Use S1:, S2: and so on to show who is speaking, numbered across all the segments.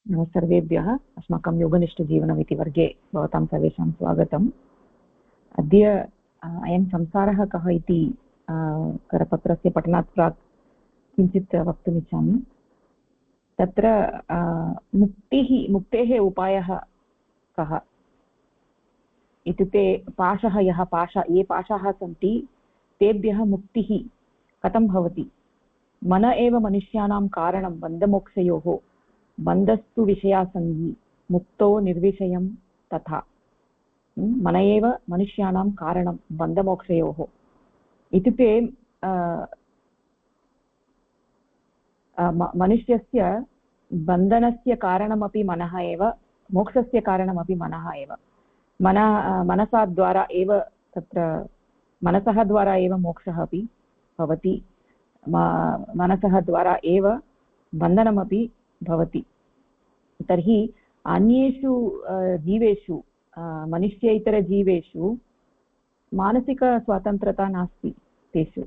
S1: सर्वेभ्यः अस्माकं योगनिष्ठजीवनम् इति वर्गे भवतां सर्वेषां स्वागतम्। अद्य अयं संसारः कः इति करपत्रस्य पठनात् प्राक् किञ्चित् वक्तुमिच्छामि। तत्र मुक्तेः उपायः कः इत्युक्ते ये पाशाः सन्ति तेभ्यः मुक्तिः कथं भवति। मन एव मनुष्याणां कारणं बन्धमोक्षयोः, बन्धस्तु विषयासङ्गी मुक्तो निर्विषयं तथा। मन एव मनुष्याणां कारणं बन्धमोक्षयोः इत्युक्ते मनुष्यस्य बन्धनस्य कारणमपि मनः एव, मोक्षस्य कारणमपि मनः एव। मनसा द्वारा एव तत्र मनसः द्वारा एव मोक्षः अपि भवति, मनसः द्वारा एव बन्धनमपि भवति। तर्हि अन्येषु जीवेषु, मनुष्येतरजीवेषु मानसिकस्वातन्त्रता नास्ति तेषु।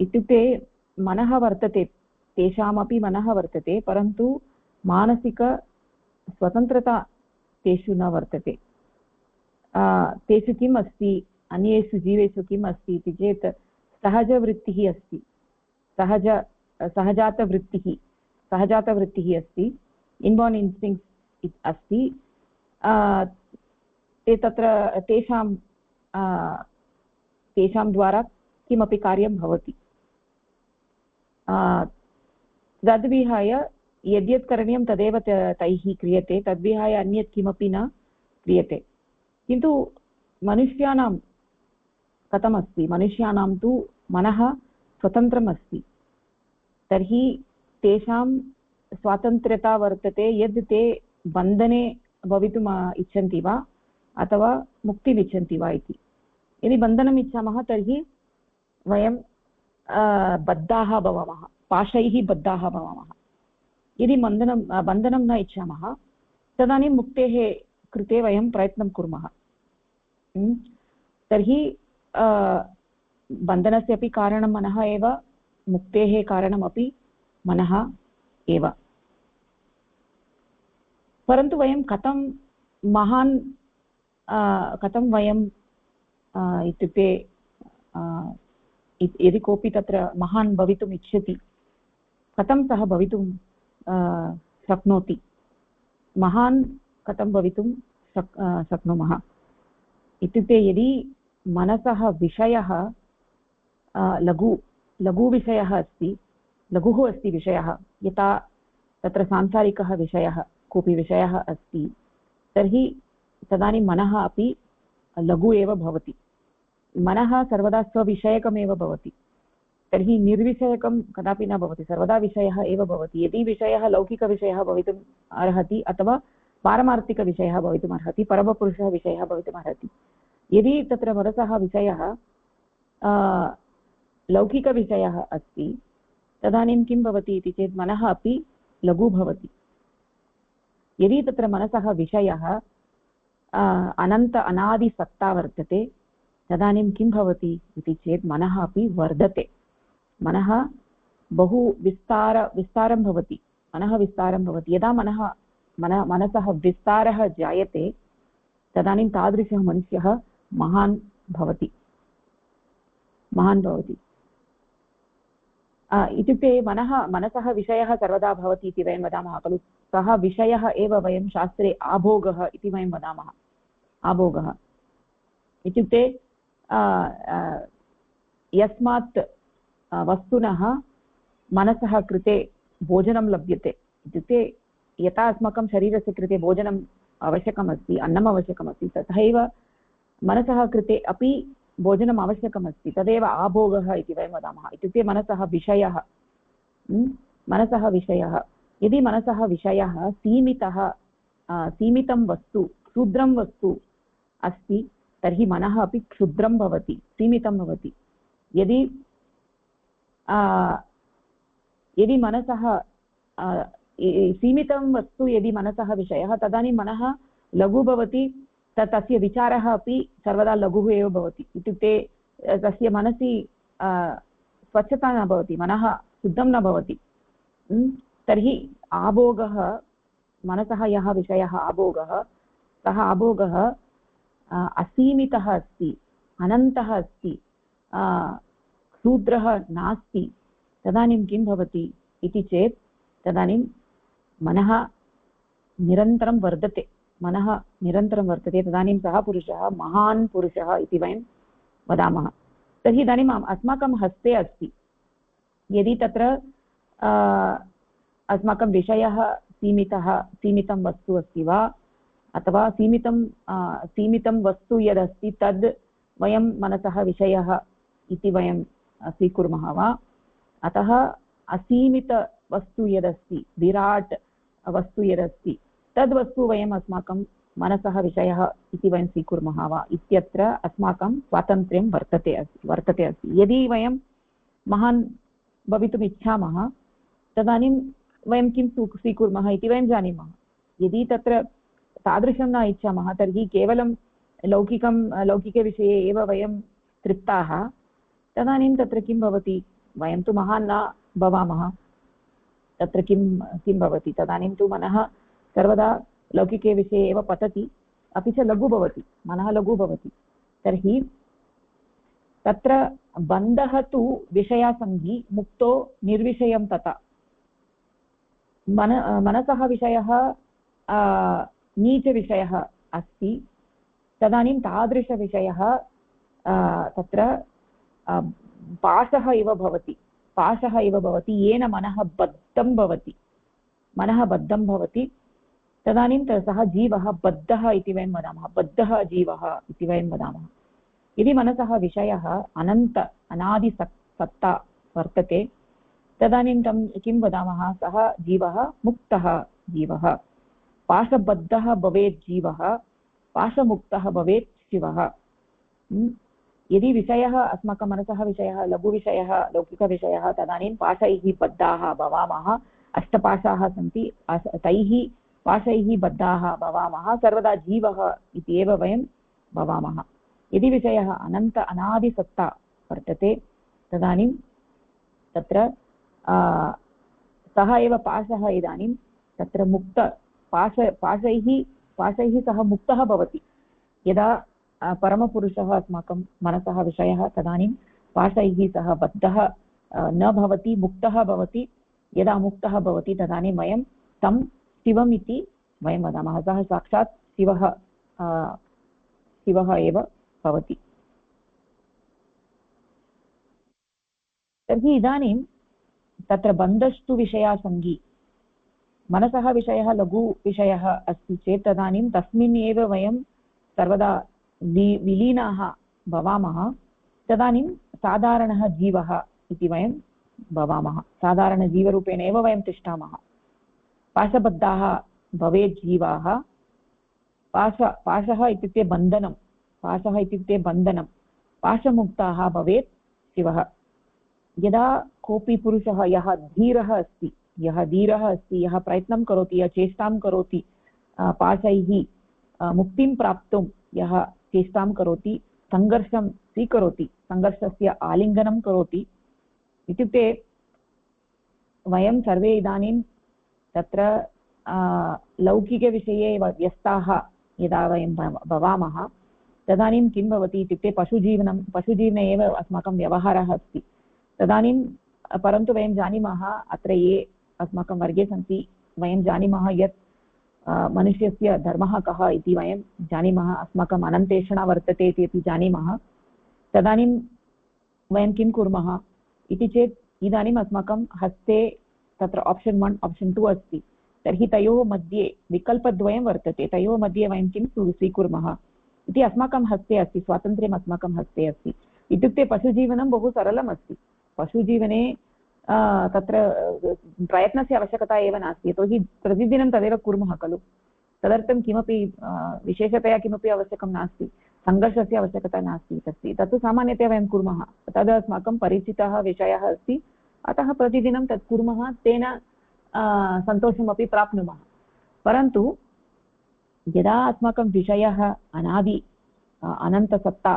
S1: इत्युक्ते मनः वर्तते, तेषामपि मनः वर्तते, परन्तु मानसिकस्वतन्त्रता तेषु न वर्तते। तेषु किम् अस्ति, अन्येषु जीवेषु किम् अस्ति इति चेत् सहजवृत्तिः अस्ति, सहजातवृत्तिः अस्ति, इन्बोर्न् इन्स्टिङ्क्ट्स् अस्ति। ते तत्र तेषां द्वारा किमपि कार्यं भवति। तद्विहाय यद्यत् करणीयं तदेव तैः क्रियते, तद्विहाय अन्यत् किमपि न क्रियते। किन्तु मनुष्याणां कथमस्ति, मनुष्याणां तु मनः स्वतन्त्रम् अस्ति। तर्हि तेषां स्वातन्त्र्यता वर्तते, यद् ते बन्धने भवितुम् इच्छन्ति वा अथवा मुक्तिम् इच्छन्ति वा इति। यदि बन्धनम् इच्छामः तर्हि वयं बद्धाः भवामः, पाशैः बद्धाः भवामः। यदि बन्धनं न इच्छामः तदानीं मुक्तेः कृते वयं प्रयत्नं कुर्मः। तर्हि बन्धनस्य अपि कारणं मनः एव, मुक्तेः कारणमपि मनः एव। परन्तु वयं कथं वयं इत्युक्ते यदि कोऽपि तत्र महान् भवितुम् इच्छति, कथं सः भवितुं शक्नोति, महान् कथं भवितुं शक्नुमः इत्युक्ते यदि मनसः विषयः लघुविषयः अस्ति, लघुः अस्ति विषयः, यथा तत्र सांसारिकः विषयः कोऽपि विषयः अस्ति, तर्हि तदानीं मनः अपि लघु एव भवति। मनः सर्वदा स्वविषयकमेव भवति, तर्हि निर्विषयकं कदापि न भवति, सर्वदा विषयः एव भवति। यदि विषयः लौकिकविषयः भवितुम् अर्हति अथवा पारमार्थिकविषयः भवितुम् अर्हति, परमपुरुषः विषयः भवितुम् अर्हति। यदि तत्र मनसः विषयः लौकिकविषयः अस्ति तदानीं किं भवति इति चेत् मनः अपि लघु भवति। यदि तत्र मनसः विषयः अनादिसत्ता वर्तते तदानीं किं भवति इति चेत् मनः अपि वर्धते, मनः बहु विस्तारं भवति, मनः विस्तारं भवति। यदा मनसः विस्तारः जायते तदानीं तादृशः मनुष्यः महान् भवति। इत्युक्ते मनसः विषयः सर्वदा भवति इति वयं वदामः खलु, सः विषयः एव वयं शास्त्रे आभोगः इति वयं वदामः। आभोगः इत्युक्ते यस्मात् वस्तुनः मनसः कृते भोजनं लभ्यते, इत्युक्ते यथा अस्माकं शरीरस्य कृते भोजनम् आवश्यकमस्ति, अन्नम् आवश्यकमस्ति, तथैव मनसः कृते अपि भोजनम् आवश्यकमस्ति, तदेव आभोगः इति वयं वदामः। इत्युक्ते मनसः विषयः यदि मनसः विषयः सीमितं वस्तु, क्षुद्रं वस्तु अस्ति तर्हि मनः अपि क्षुद्रं भवति, सीमितं भवति। यदि मनसः सीमितं वस्तु यदि मनसः विषयः, तदानीं मनः लघु भवति, तस्य विचारः अपि सर्वदा लघुः एव भवति। इत्युक्ते तस्य मनसि स्वच्छता न भवति, मनः शुद्धं न भवति। तर्हि आभोगः मनसः यः विषयः आभोगः, सः आभोगः असीमितः अस्ति, अनन्तः अस्ति, क्षुद्रः नास्ति, तदानीं किं भवति इति चेत् तदानीं मनः निरन्तरं वर्धते, मनः निरन्तरं वर्तते, तदानीं सः पुरुषः महान् पुरुषः इति वयं वदामः। तर्हि इदानीम् अस्माकं हस्ते अस्ति, यदि तत्र अस्माकं विषयः सीमितं वस्तु अस्ति वा, अथवा सीमितं वस्तु यदस्ति तद् वयं मनसः विषयः इति वयं स्वीकुर्मः वा, अतः असीमितवस्तु यदस्ति, विराट् वस्तु यदस्ति तद्वस्तु वयम् अस्माकं मनसः विषयः इति वयं स्वीकुर्मः वा इत्यत्र अस्माकं स्वातन्त्र्यं वर्तते अस्ति। यदि वयं महान् भवितुम् इच्छामः तदानीं वयं किं स्वीकुर्मः इति वयं जानीमः। यदि तत्र तादृशं न इच्छामः तर्हि केवलं लौकिकविषये एव वयं तृप्ताः, तदानीं तत्र किं भवति, वयं तु महान् न भवामः, तत्र किं भवति, तदानीं तु मनः सर्वदा लौकिके विषये एव पतति, अपि च लघु भवति, मनः लघु भवति। तर्हि तत्र बन्धः तु विषयासङ्गी, मुक्तो निर्विषयं तथा। मनसः विषयः नीचविषयः अस्ति, तदानीं तादृशविषयः तत्र पाशः इव भवति, येन मनः बद्धं भवति, तदानीं सः जीवः बद्धः इति वयं वदामः, बद्धः जीवः इति वयं वदामः। यदि मनसः विषयः अनादिसत्ता वर्तते तदानीं तं किं वदामः, सः जीवः मुक्तः जीवः, पाशबद्धः भवेत् जीवः, पाशमुक्तः भवेत् शिवः। यदि विषयः अस्माकं मनसः विषयः लघुविषयः, लौकिकविषयः, तदानीं पाशैः बद्धाः भवामः, अष्टपाशाः सन्ति, तैः पाशैः बद्धाः भवामः, सर्वदा जीवः इति एव वयं भवामः। यदि विषयः अनादिसत्ता वर्तते तदानीं तत्र सः एव पाशः इदानीं तत्र पाशैः सह मुक्तः भवति। यदा परमपुरुषः अस्माकं मनसः विषयः, तदानीं पाशैः सह बद्धः न भवति, मुक्तः भवति। यदा मुक्तः भवति तदानीं वयं तं शिवम् इति वयं वदामः, सः साक्षात् शिवः एव भवति। तर्हि इदानीं तत्र बन्धस्तु विषयासङ्गी, मनसः विषयः लघुविषयः अस्ति चेत् तदानीं तस्मिन् एव वयं सर्वदा विलीनाः भवामः, तदानीं साधारणः जीवः इति वयं भवामः, साधारणजीवरूपेण एव वयं तिष्ठामः। पाशबद्धाः भवेत् जीवाः, पाशः इत्युक्ते बन्धनं, पाशमुक्ताः भवेत् शिवः। यदा कोऽपि पुरुषः यः धीरः अस्ति, यः प्रयत्नं करोति, यः चेष्टां करोति, पाशैः मुक्तिं प्राप्तुं यः चेष्टां करोति, सङ्घर्षं स्वीकरोति, सङ्घर्षस्य आलिङ्गनं करोति, इत्युक्ते वयं सर्वे इदानीं तत्र लौकिकविषये व्यस्ताः यदा वयं भवामः तदानीं किं भवति इत्युक्ते पशुजीवने एव अस्माकं व्यवहारः अस्ति। तदानीं परन्तु वयं जानीमः, अत्र ये अस्माकं वर्गे सन्ति वयं जानीमः यत् मनुष्यस्य धर्मः कः इति वयं जानीमः, अस्माकम् अनन्तेषणा वर्तते इति अपि जानीमः। तदानीं वयं किं कुर्मः इति चेत् इदानीम् अस्माकं हस्ते तत्र ऑप्शन 1 ऑप्शन 2 अस्ति, तर्हि तयोः मध्ये विकल्पद्वयं वर्तते, तयोः मध्ये वयं किं स्वीकुर्मः इति अस्माकं हस्ते अस्ति, स्वातन्त्र्यम् अस्माकं हस्ते अस्ति। इत्युक्ते पशुजीवनं बहु सरलम् अस्ति, पशुजीवने तत्र प्रयत्नस्य आवश्यकता एव नास्ति, यतोहि प्रतिदिनं तदेव कुर्मः खलु, तदर्थं किमपि विशेषतया किमपि आवश्यकं नास्ति, सङ्घर्षस्य आवश्यकता नास्ति, तत्तु सामान्यतया वयं कुर्मः, तद् अस्माकं परिचितः विषयः अस्ति, अतः प्रतिदिनं तत् कुर्मः, तेन सन्तोषमपि प्राप्नुमः। परन्तु यदा अस्माकं विषयः अनन्तसत्ता,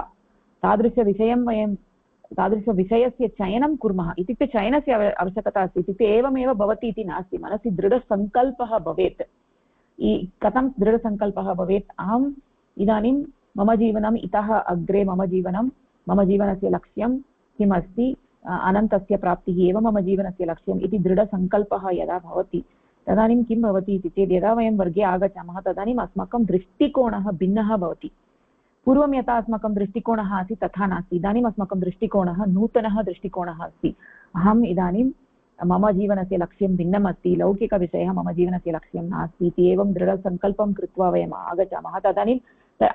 S1: तादृशविषयस्य चयनं कुर्मः, इत्युक्ते चयनस्य आवश्यकता अस्ति, इत्युक्ते एवमेव भवति इति नास्ति, मनसि दृढसङ्कल्पः भवेत्, कथं दृढसङ्कल्पः भवेत्, अहम् इदानीं मम जीवनम् इतः अग्रे मम जीवनस्य लक्ष्यं किम् अस्ति, अनन्तस्य प्राप्तिः एव मम जीवनस्य लक्ष्यम् इति दृढसङ्कल्पः यदा भवति तदानीं किं भवति इति चेत् यदा वयं वर्गे आगच्छामः तदानीम् अस्माकं दृष्टिकोणः भिन्नः भवति। पूर्वं यथा अस्माकं दृष्टिकोणः आसीत् तथा नास्ति, इदानीम् अस्माकं दृष्टिकोणः नूतनः दृष्टिकोणः अस्ति। अहम् इदानीं मम जीवनस्य लक्ष्यं भिन्नम् अस्ति, लौकिकविषयः मम जीवनस्य लक्ष्यं नास्ति इति एवं दृढसङ्कल्पं कृत्वा वयम् आगच्छामः तदानीम्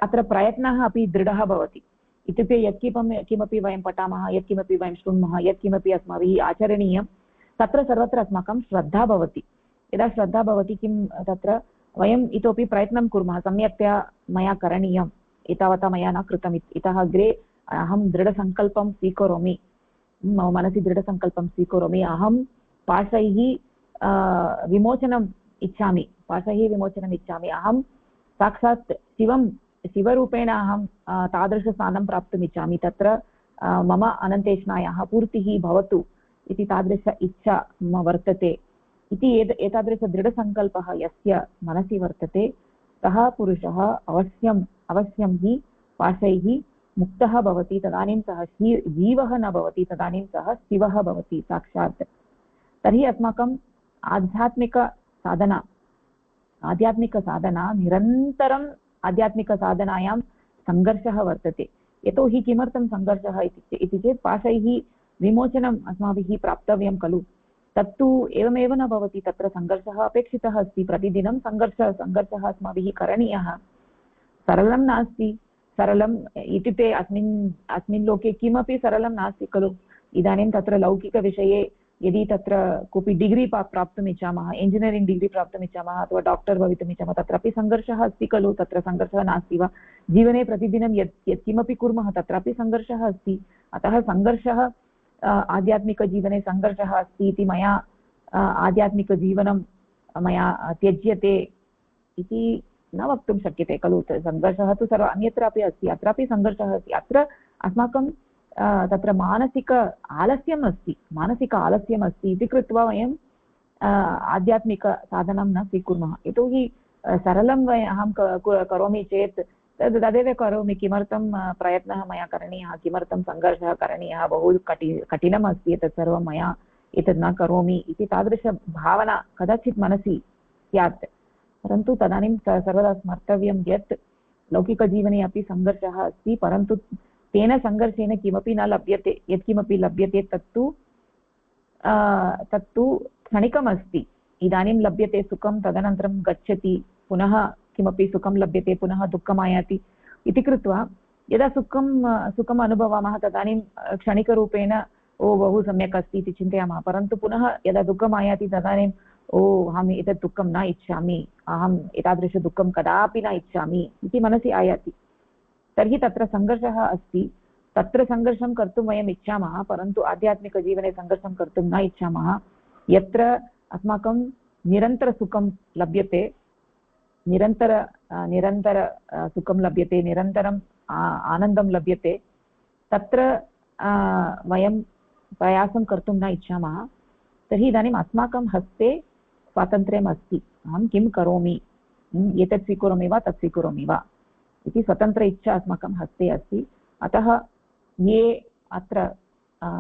S1: अत्र प्रयत्नः अपि दृढः भवति। इत्युक्ते यत्किमपि वयं पठामः, यत्किमपि वयं शृण्मः, यत्किमपि अस्माभिः आचरणीयं तत्र सर्वत्र अस्माकं श्रद्धा भवति। यदा श्रद्धा भवति किं तत्र वयम् इतोपि प्रयत्नं कुर्मः, सम्यक्तया मया करणीयम्, एतावता मया न कृतम्, इतः अग्रे अहं दृढसङ्कल्पं स्वीकरोमि, मम मनसि दृढसङ्कल्पं स्वीकरोमि, अहं पाशैः विमोचनम् इच्छामि, अहं साक्षात् शिवरूपेण अहं तादृशस्थानं प्राप्तुम् इच्छामि, तत्र मम अनन्तेष्णायाः पूर्तिः भवतु इति तादृश इच्छा मम वर्तते इति एतादृशदृढसङ्कल्पः यस्य मनसि वर्तते सः पुरुषः अवश्यं हि पाशैः मुक्तः भवति, तदानीं सः जीवः न भवति, तदानीं सः शिवः भवति साक्षात्। तर्हि अस्माकम् आध्यात्मिकसाधना निरन्तरम् आध्यात्मिकसाधनायां सङ्घर्षः वर्तते। यतोहि किमर्थं सङ्घर्षः इति चेत् पाशैः विमोचनम् अस्माभिः प्राप्तव्यं खलु, तत्तु एवमेव न भवति, तत्र सङ्घर्षः अपेक्षितः अस्ति, प्रतिदिनं सङ्घर्षः अस्माभिः करणीयः। सरलं नास्ति, सरलम् इत्युक्ते अस्मिन् लोके किमपि सरलं नास्ति खलु। इदानीं तत्र लौकिकविषये यदि तत्र कोऽपि डिग्री प्राप्तुम् इच्छामः, इञ्जिनियरिङ्ग् डिग्री प्राप्तुम् इच्छामः अथवा डाक्टर् भवितुम् इच्छामः, तत्रापि सङ्घर्षः अस्ति खलु, तत्र सङ्घर्षः नास्ति वा? जीवने प्रतिदिनं यत्किमपि कुर्मः तत्रापि सङ्घर्षः अस्ति। अतः सङ्घर्षः आध्यात्मिकजीवने सङ्घर्षः अस्ति इति मया आध्यात्मिकजीवनं मया त्यज्यते इति न वक्तुं शक्यते खलु। सङ्घर्षः तु अन्यत्रापि अस्ति, अत्रापि सङ्घर्षः अस्ति। अत्र अस्माकं तत्र मानसिक आलस्यम् अस्ति इति कृत्वा वयं आध्यात्मिकसाधनं न स्वीकुर्मः। यतोहि सरलं अहं करोमि चेत् तदेव करोमि, किमर्थं प्रयत्नः मया करणीयः, किमर्थं सङ्घर्षः करणीयः, बहु कठिनम् अस्ति एतत् सर्वं, मया एतत् न करोमि इति तादृशभावना कदाचित् मनसि स्यात्। परन्तु तदानीं सर्वदा स्मर्तव्यं यत् लौकिकजीवने अपि सङ्घर्षः अस्ति, परन्तु तेन सङ्घर्षेण किमपि न लभ्यते, यत्किमपि लभ्यते तत्तु क्षणिकमस्ति। इदानीं लभ्यते सुखं, तदनन्तरं गच्छति, पुनः किमपि सुखं लभ्यते, पुनः दुःखम् आयाति इति कृत्वा यदा सुखम् अनुभवामः तदानीं क्षणिकरूपेण बहु सम्यक् अस्ति इति चिन्तयामः, परन्तु पुनः यदा दुःखम् आयाति तदानीं अहम् एतत् दुःखं न इच्छामि, अहम् एतादृशदुःखं कदापि न इच्छामि इति मनसि आयाति। तर्हि तत्र सङ्घर्षः अस्ति, तत्र सङ्घर्षं कर्तुं वयम् इच्छामः, परन्तु आध्यात्मिकजीवने सङ्घर्षं कर्तुं न इच्छामः। यत्र अस्माकं निरन्तरसुखं लभ्यते, निरन्तर सुखं लभ्यते, निरन्तरम् आनन्दं लभ्यते, तत्र वयं प्रयासं कर्तुं न इच्छामः। तर्हि इदानीम् अस्माकं हस्ते स्वातन्त्र्यम् अस्ति, अहं किं करोमि, एतत् स्वीकरोमि वा तत् स्वीकरोमि वा इति स्वतन्त्र इच्छा अस्माकं हस्ते अस्ति। अतः ये अत्र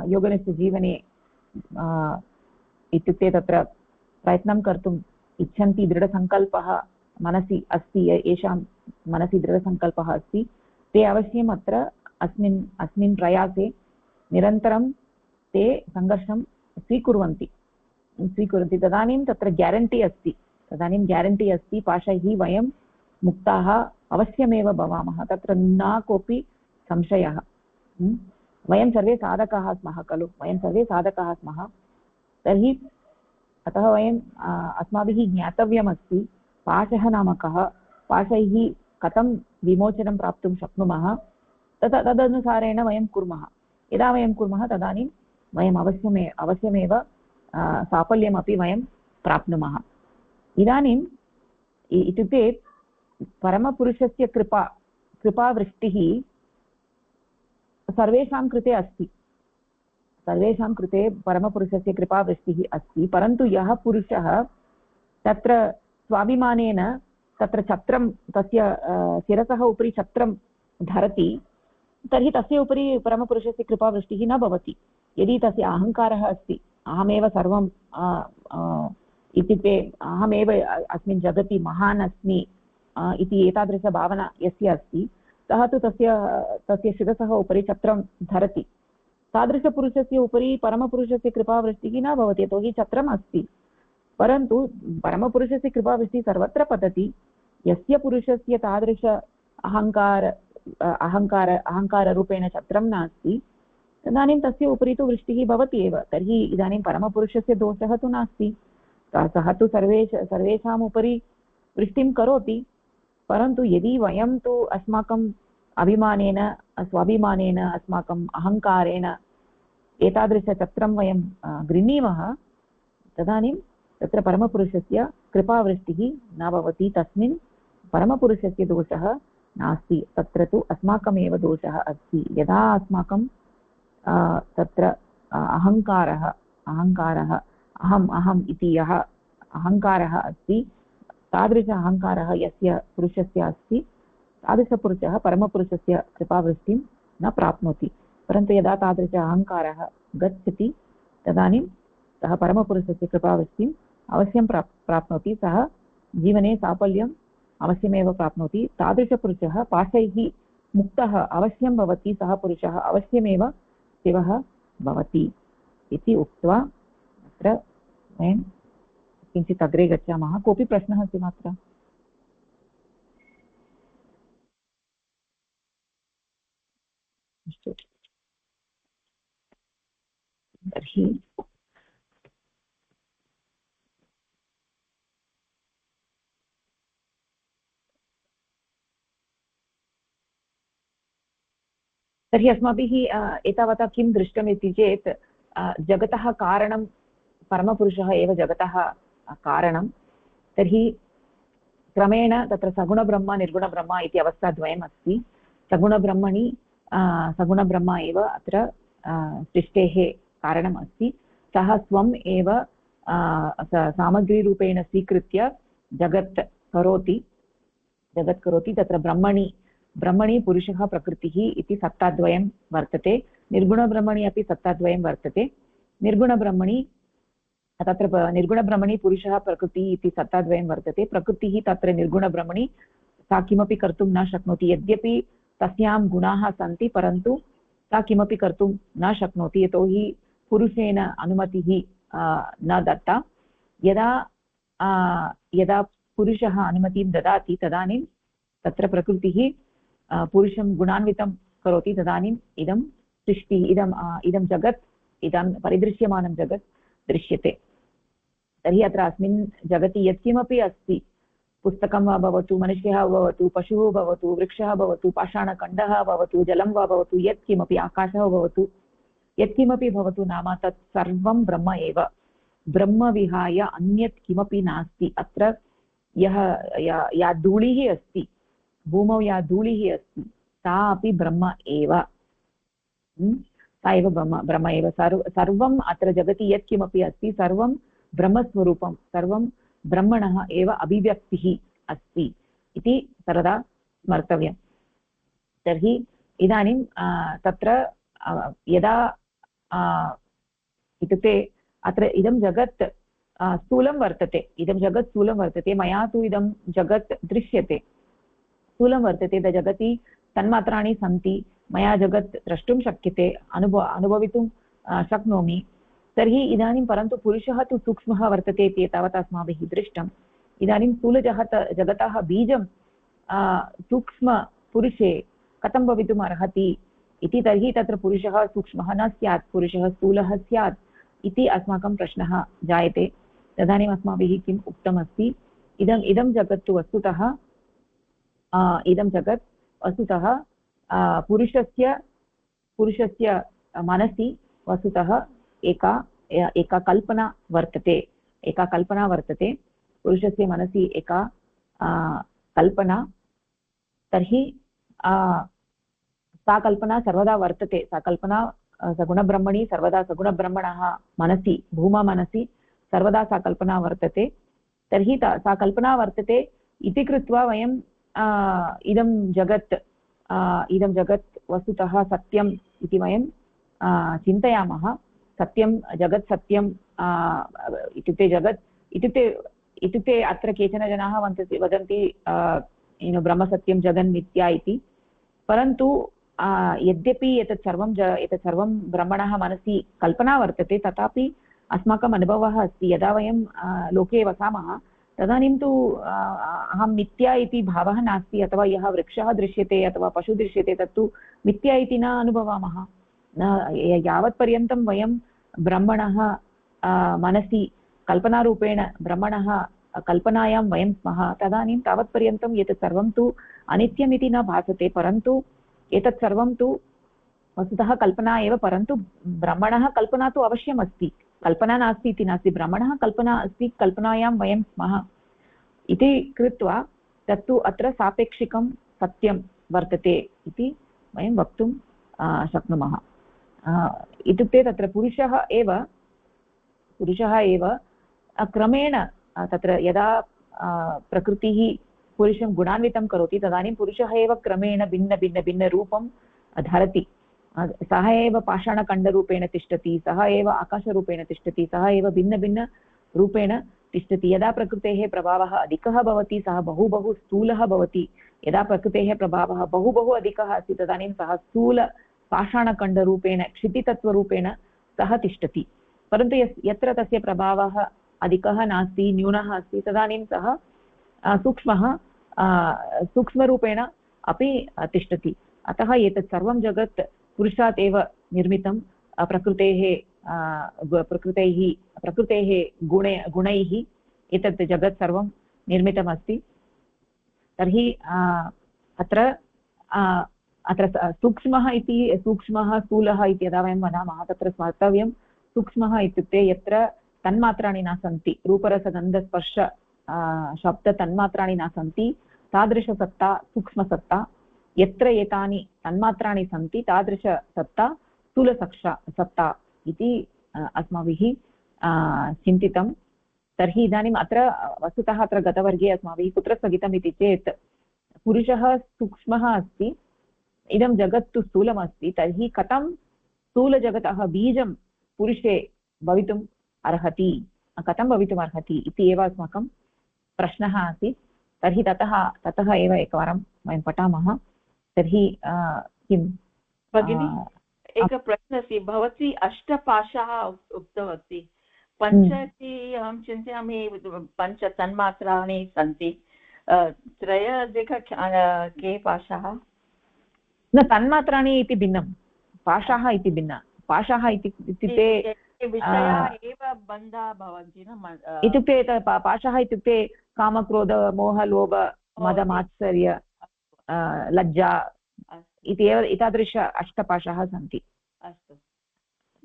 S1: योगनिष्ठजीवने इत्युक्ते तत्र प्रयत्नं कर्तुम् इच्छन्ति, दृढसङ्कल्पः मनसि अस्ति, येषां मनसि दृढसङ्कल्पः अस्ति, ते अवश्यम् अत्र अस्मिन् प्रयासे निरन्तरं ते सङ्घर्षं स्वीकुर्वन्ति। तदानीं तत्र ग्यारण्टी अस्ति, पाशैः वयं मुक्ताः अवश्यमेव भवामः, तत्र न कोऽपि संशयः। वयं सर्वे साधकाः स्मः खलु, तर्हि अतः वयम् अस्माभिः ज्ञातव्यमस्ति पाशः नाम कः, पाशैः कथं विमोचनं प्राप्तुं शक्नुमः, तदनुसारेण वयं कुर्मः। यदा वयं कुर्मः तदानीं वयम् अवश्यमेव साफल्यमपि वयं प्राप्नुमः। इदानीम् इत्युक्ते परमपुरुषस्य कृपावृष्टिः सर्वेषां कृते अस्ति, परमपुरुषस्य कृपावृष्टिः अस्ति, परन्तु यः पुरुषः तत्र स्वाभिमानेन तत्र छत्रं तस्य शिरसः उपरि छत्रं धरति तर्हि तस्य उपरि परमपुरुषस्य कृपावृष्टिः न भवति। यदि तस्य अहङ्कारः अस्ति, अहमेव सर्वं इत्युक्ते अहमेव अस्मिन् जगति महान् अस्मि इति एतादृशभावना यस्य अस्ति, सः तु तस्य शिरसः उपरि छत्रं धरति। तादृशपुरुषस्य उपरि परमपुरुषस्य कृपावृष्टिः न भवति, यतोहि छत्रम् अस्ति। परन्तु परमपुरुषस्य कृपावृष्टिः सर्वत्र पतति। यस्य पुरुषस्य तादृश अहङ्काररूपेण छत्रं नास्ति, तदानीं तस्य उपरि तु वृष्टिः भवति एव। तर्हि इदानीं परमपुरुषस्य दोषः तु नास्ति, सः तु सर्वेषाम् उपरि वृष्टिं करोति। परन्तु यदि वयं तु अस्माकम् अभिमानेन स्वाभिमानेन अस्माकम् अहङ्कारेण एतादृशछत्रं वयं गृह्णीमः, तदानीं तत्र परमपुरुषस्य कृपावृष्टिः न भवति। तस्मिन् परमपुरुषस्य दोषः नास्ति, तत्र तु अस्माकमेव दोषः अस्ति। यदा अस्माकं तत्र अहङ्कारः अहम् इति यः अहङ्कारः अस्ति, तादृश अहङ्कारः यस्य पुरुषस्य अस्ति, तादृशपुरुषः परमपुरुषस्य कृपावृष्टिं न प्राप्नोति। परन्तु यदा तादृश अहङ्कारः गच्छति, तदानीं सः परमपुरुषस्य कृपावृष्टिम् अवश्यं प्राप्नोति। सः जीवने साफल्यम् अवश्यमेव प्राप्नोति। तादृशपुरुषः पाशैः मुक्तः अवश्यं भवति, सः पुरुषः अवश्यमेव शिवः भवति इति उक्त्वा अत्र वयं किञ्चित् अग्रे गच्छामः। कोऽपि प्रश्नः अस्ति मात्र? अस्तु, तर्हि अस्माभिः एतावता किं दृष्टम् इति चेत् जगतः कारणं परमपुरुषः एव जगतः कारणं। तर्हि क्रमेण तत्र सगुणब्रह्म निर्गुणब्रह्म इति अवस्थाद्वयम् अस्ति। सगुणब्रह्म एव अत्र सृष्टेः कारणम् अस्ति। सः स्वम् एव सामग्रीरूपेण स्वीकृत्य जगत् करोति। तत्र ब्रह्मणि पुरुषः प्रकृतिः इति सत्ताद्वयं वर्तते। निर्गुणब्रह्मणि अपि सत्ताद्वयं वर्तते। निर्गुणब्रह्मणि पुरुषः प्रकृतिः इति सत्ताद्वयं वर्तते। प्रकृतिः तत्र निर्गुणब्रह्मणि सा किमपि कर्तुं न शक्नोति। यद्यपि तस्यां गुणाः सन्ति, परन्तु सा किमपि कर्तुं न शक्नोति, यतोहि पुरुषेण अनुमतिः न दत्ता। यदा पुरुषः अनुमतिं ददाति, तदानीं तत्र प्रकृतिः पुरुषं गुणान्वितं करोति। तदानीम् इदं सृष्टिः इदं जगत् इदं परिदृश्यमानं जगत् दृश्यते। तर्हि अत्र अस्मिन् जगति यत्किमपि अस्ति, पुस्तकं वा भवतु, मनुष्यः भवतु, पशुः भवतु, वृक्षः भवतु, पाषाणखण्डः भवतु, जलं वा भवतु, यत्किमपि आकाशः भवतु, यत्किमपि भवतु नाम तत् सर्वं ब्रह्म एव। ब्रह्म विहाय अन्यत् किमपि नास्ति। अत्र या धूलिः अस्ति, भूमौ या धूलिः अस्ति, सा अपि ब्रह्म एव। सा एव ब्रह्म एव। सर्वम् अत्र जगति यत्किमपि अस्ति, सर्वं ब्रह्मस्वरूपं, सर्वं ब्रह्मणः एव अभिव्यक्तिः अस्ति इति सर्वदा स्मर्तव्यम्। तर्हि इदानीं तत्र यदा इत्युक्ते अत्र इदं जगत् स्थूलं वर्तते। मया तु इदं जगत् दृश्यते, स्थूलं वर्तते। जगति तन्मात्राणि सन्ति, मया जगत् द्रष्टुं शक्यते, अनुभवितुं शक्नोमि। तर्हि इदानीं परन्तु पुरुषः तु सूक्ष्मः वर्तते इति एतावत् अस्माभिः दृष्टम्। इदानीं स्थूलजगतः बीजं सूक्ष्मपुरुषे कथं भवितुम् अर्हति इति, तर्हि तत्र पुरुषः सूक्ष्मः न स्यात्, पुरुषः स्थूलः स्यात् इति अस्माकं प्रश्नः जायते। तदानीम् अस्माभिः किम् उक्तमस्ति, इदं जगत् तु वस्तुतः पुरुषस्य मनसि वस्तुतः एका कल्पना वर्तते। पुरुषस्य मनसि एका कल्पना। तर्हि सा कल्पना सर्वदा वर्तते। सा कल्पना सगुणब्रह्मणि सर्वदा, सगुणब्रह्मणः मनसि, भूमा मनसि सर्वदा सा कल्पना वर्तते। तर्हि सा कल्पना वर्तते इति कृत्वा वयं इदं जगत् वस्तुतः सत्यम् इति वयं चिन्तयामः। सत्यं जगत् सत्यं इत्युक्ते जगत् इत्युक्ते अत्र केचन जनाः वदन्ति ब्रह्मसत्यं जगन्मिथ्या इति। परन्तु यद्यपि एतत् सर्वं ब्रह्मणः मनसि कल्पना वर्तते, तथापि अस्माकम् अनुभवः अस्ति। यदा वयं लोके वसामः तदानीं तु अहं मिथ्या इति भावः नास्ति, अथवा यः वृक्षः दृश्यते अथवा पशु दृश्यते तत्तु मिथ्या इति न अनुभवामः। यावत्पर्यन्तं वयं ब्रह्मणः मनसि कल्पनारूपेण ब्रह्मणः कल्पनायां वयं स्मः, तदानीं तावत्पर्यन्तं एतत् सर्वं तु अनित्यमिति न भासते। परन्तु एतत् सर्वं तु वस्तुतः कल्पना एव, परन्तु ब्रह्मणः कल्पना तु अवश्यम् अस्ति। कल्पना नास्ति इति नास्ति, ब्रह्मणः कल्पना अस्ति, कल्पनायां वयं स्मः इति कृत्वा तत्तु अत्र सापेक्षिकं सत्यं वर्तते इति वयं वक्तुं शक्नुमः। इत्युक्ते तत्र पुरुषः एव क्रमेण तत्र यदा प्रकृतिः पुरुषं गुणान्वितं करोति तदानीं पुरुषः एव क्रमेण भिन्नरूपं धरति। सः एव पाषाणखण्डरूपेण तिष्ठति, सः एव आकाशरूपेण तिष्ठति, सः एव भिन्नरूपेण तिष्ठति। यदा प्रकृतेः प्रभावः अधिकः भवति सः बहु स्थूलः भवति। यदा प्रकृतेः प्रभावः बहु अधिकः अस्ति तदानीं सः स्थूल पाषाणखण्डरूपेण क्षितितत्त्वरूपेण सः तिष्ठति। परन्तु यत्र तस्य प्रभावः अधिकः नास्ति, न्यूनः अस्ति, तदानीं सः सूक्ष्मरूपेण अपि तिष्ठति। अतः एतत् सर्वं जगत् पुरुषात् एव निर्मितं। प्रकृतेः गुणैः एतत् जगत् सर्वं निर्मितमस्ति। तर्हि अत्र सूक्ष्मः स्थूलः इति यदा वयं वदामः तत्र स्मर्तव्यं, सूक्ष्मः इत्युक्ते यत्र तन्मात्राणि न सन्ति, रूपरसगन्धस्पर्श शब्दतन्मात्राणि न सन्ति, तादृशसत्ता सूक्ष्मसत्ता। यत्र एतानि तन्मात्राणि सन्ति तादृशसत्ता स्थूलसत्ता इति अस्माभिः चिन्तितं। तर्हि इदानीम् अत्र वस्तुतः अत्र गतवर्गे अस्माभिः कुत्र स्थगितम् इति चेत्, पुरुषः सूक्ष्मः अस्ति, इदं जगत् तु स्थूलमस्ति, तर्हि कथं स्थूलजगतः बीजं पुरुषे भवितुम् अर्हति, कथं भवितुम् अर्हति इति एव अस्माकं प्रश्नः आसीत्। तर्हि ततः एव एकवारं वयं पठामः। तर्हि किं
S2: भगिनी, एकः प्रश्नः अस्ति। भवती अष्टपाशाः उक्तवती, पञ्च इति अहं चिन्तयामि, पञ्चतन्मात्राणि सन्ति, त्रयाधिक के पाशाः?
S1: न, तन्मात्राणि इति भिन्नं, पाशाः इति भिन्नः। पाशाः इत्युक्ते
S2: विषयाः एव बन्धः भवन्ति न,
S1: इत्युक्ते पाशः इत्युक्ते कामक्रोध मोह लोभ मदमात्सर्य लज्जा इति एव एतादृश अष्टपाशाः सन्ति।
S2: अस्तु,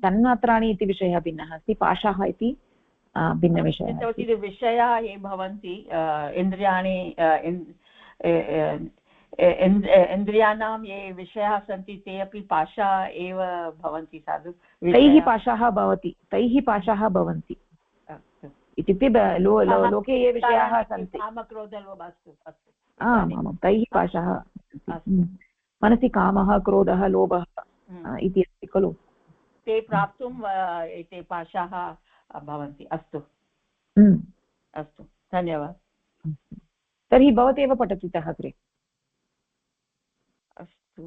S1: तन्मात्राणि इति विषयः भिन्नः अस्ति, पाशाः इति भिन्नविषयः।
S2: विषयाः ये भवन्ति, इन्द्रियाणि, इन्द्रियाणां ये विषयाः सन्ति ते अपि पाशाः एव भवन्ति साधु।
S1: तैः पाशाः भवन्ति इत्युक्ते लोके ये विषयाः सन्ति,
S2: कामक्रोधलोभ,
S1: आमां, तैः पाशाः मनसि कामः क्रोधः लोभः इति अस्ति खलु,
S2: ते प्राप्तुं एते पाशाः भवन्ति। अस्तु अस्तु, धन्यवादः।
S1: तर्हि भवती एव पठतु इतः अग्रे।
S2: अस्तु,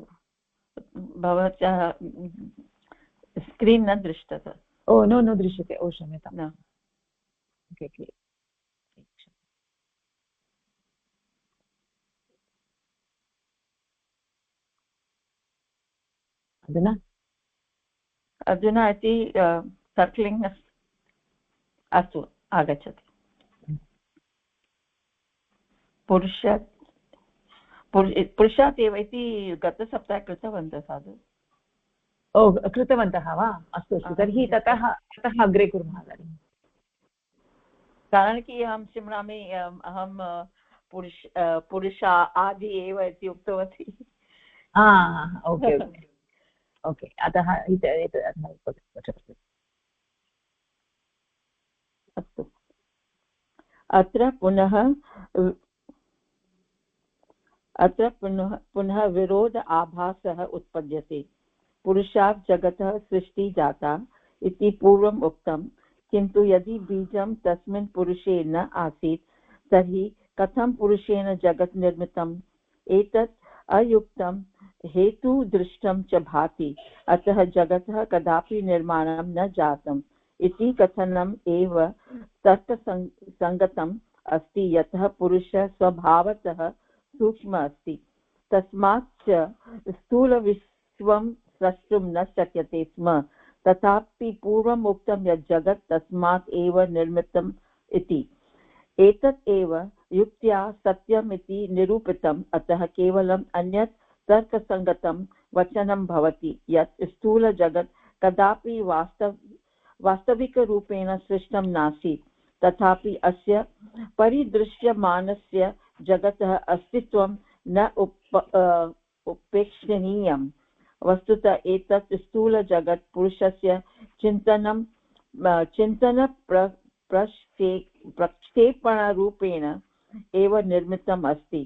S2: भवत्याः स्क्रीन् न दृष्टः?
S1: ओ न दृश्यते, ओ क्षम्यताम्।
S2: न,
S1: ओके,
S2: अधुना इति सर्क्लिङ्ग्। अस्तु, आगच्छति। पुरुषात् एव इति गतसप्ताहे कृतवन्तः साधु।
S1: ओ, कृतवन्तः वा? अस्तु, तर्हि ततः अग्रे कुर्मः इदानीं।
S2: कारणं कि अहं स्मरामि, अहं पुरुष आदि एव इति उक्तवती।
S1: ओके, अतः
S2: अस्तु, अत्र पुनः अत्र पुनः पुनः विरोध आभासः उत्पद्यते। पुरुषात् जगतः सृष्टि जाता इति पूर्वम् उक्तं, किन्तु यदि बीजं तस्मिन् पुरुषे न आसीत् तर्हि कथं पुरुषेण जगत् निर्मितम्? एतत् अयुक्तं हेतुदृष्टं च भाति। अतः जगतः कदापि निर्माणं न जातम् इति कथनम् एव तर्कसङ्गतम् अस्ति, यतः पुरुषः स्वभावतः सूक्ष्म अस्ति। तस्मात् च स्थूलविश्वं स्रष्टुं न शक्यते स्म। तथापि पूर्वम् उक्तं यत् जगत् तस्मात् एव निर्मितम् इति। एतत् एव युक्त्या सत्यम् इति निरूपितम्। अतः केवलम् अन्यत् तर्कसङ्गतं वचनं भवति यत् स्थूलजगत् कदापि वास्तविकरूपेण सृष्टं नासीत्। तथापि अस्य परिदृश्यमानस्य जगतः अस्तित्वं न उपेक्षणीयम्। वस्तुतः एतत् स्थूलजगत् पुरुषस्य चिन्तन प्रक्षेपणरूपेण एव निर्मितम् अस्ति।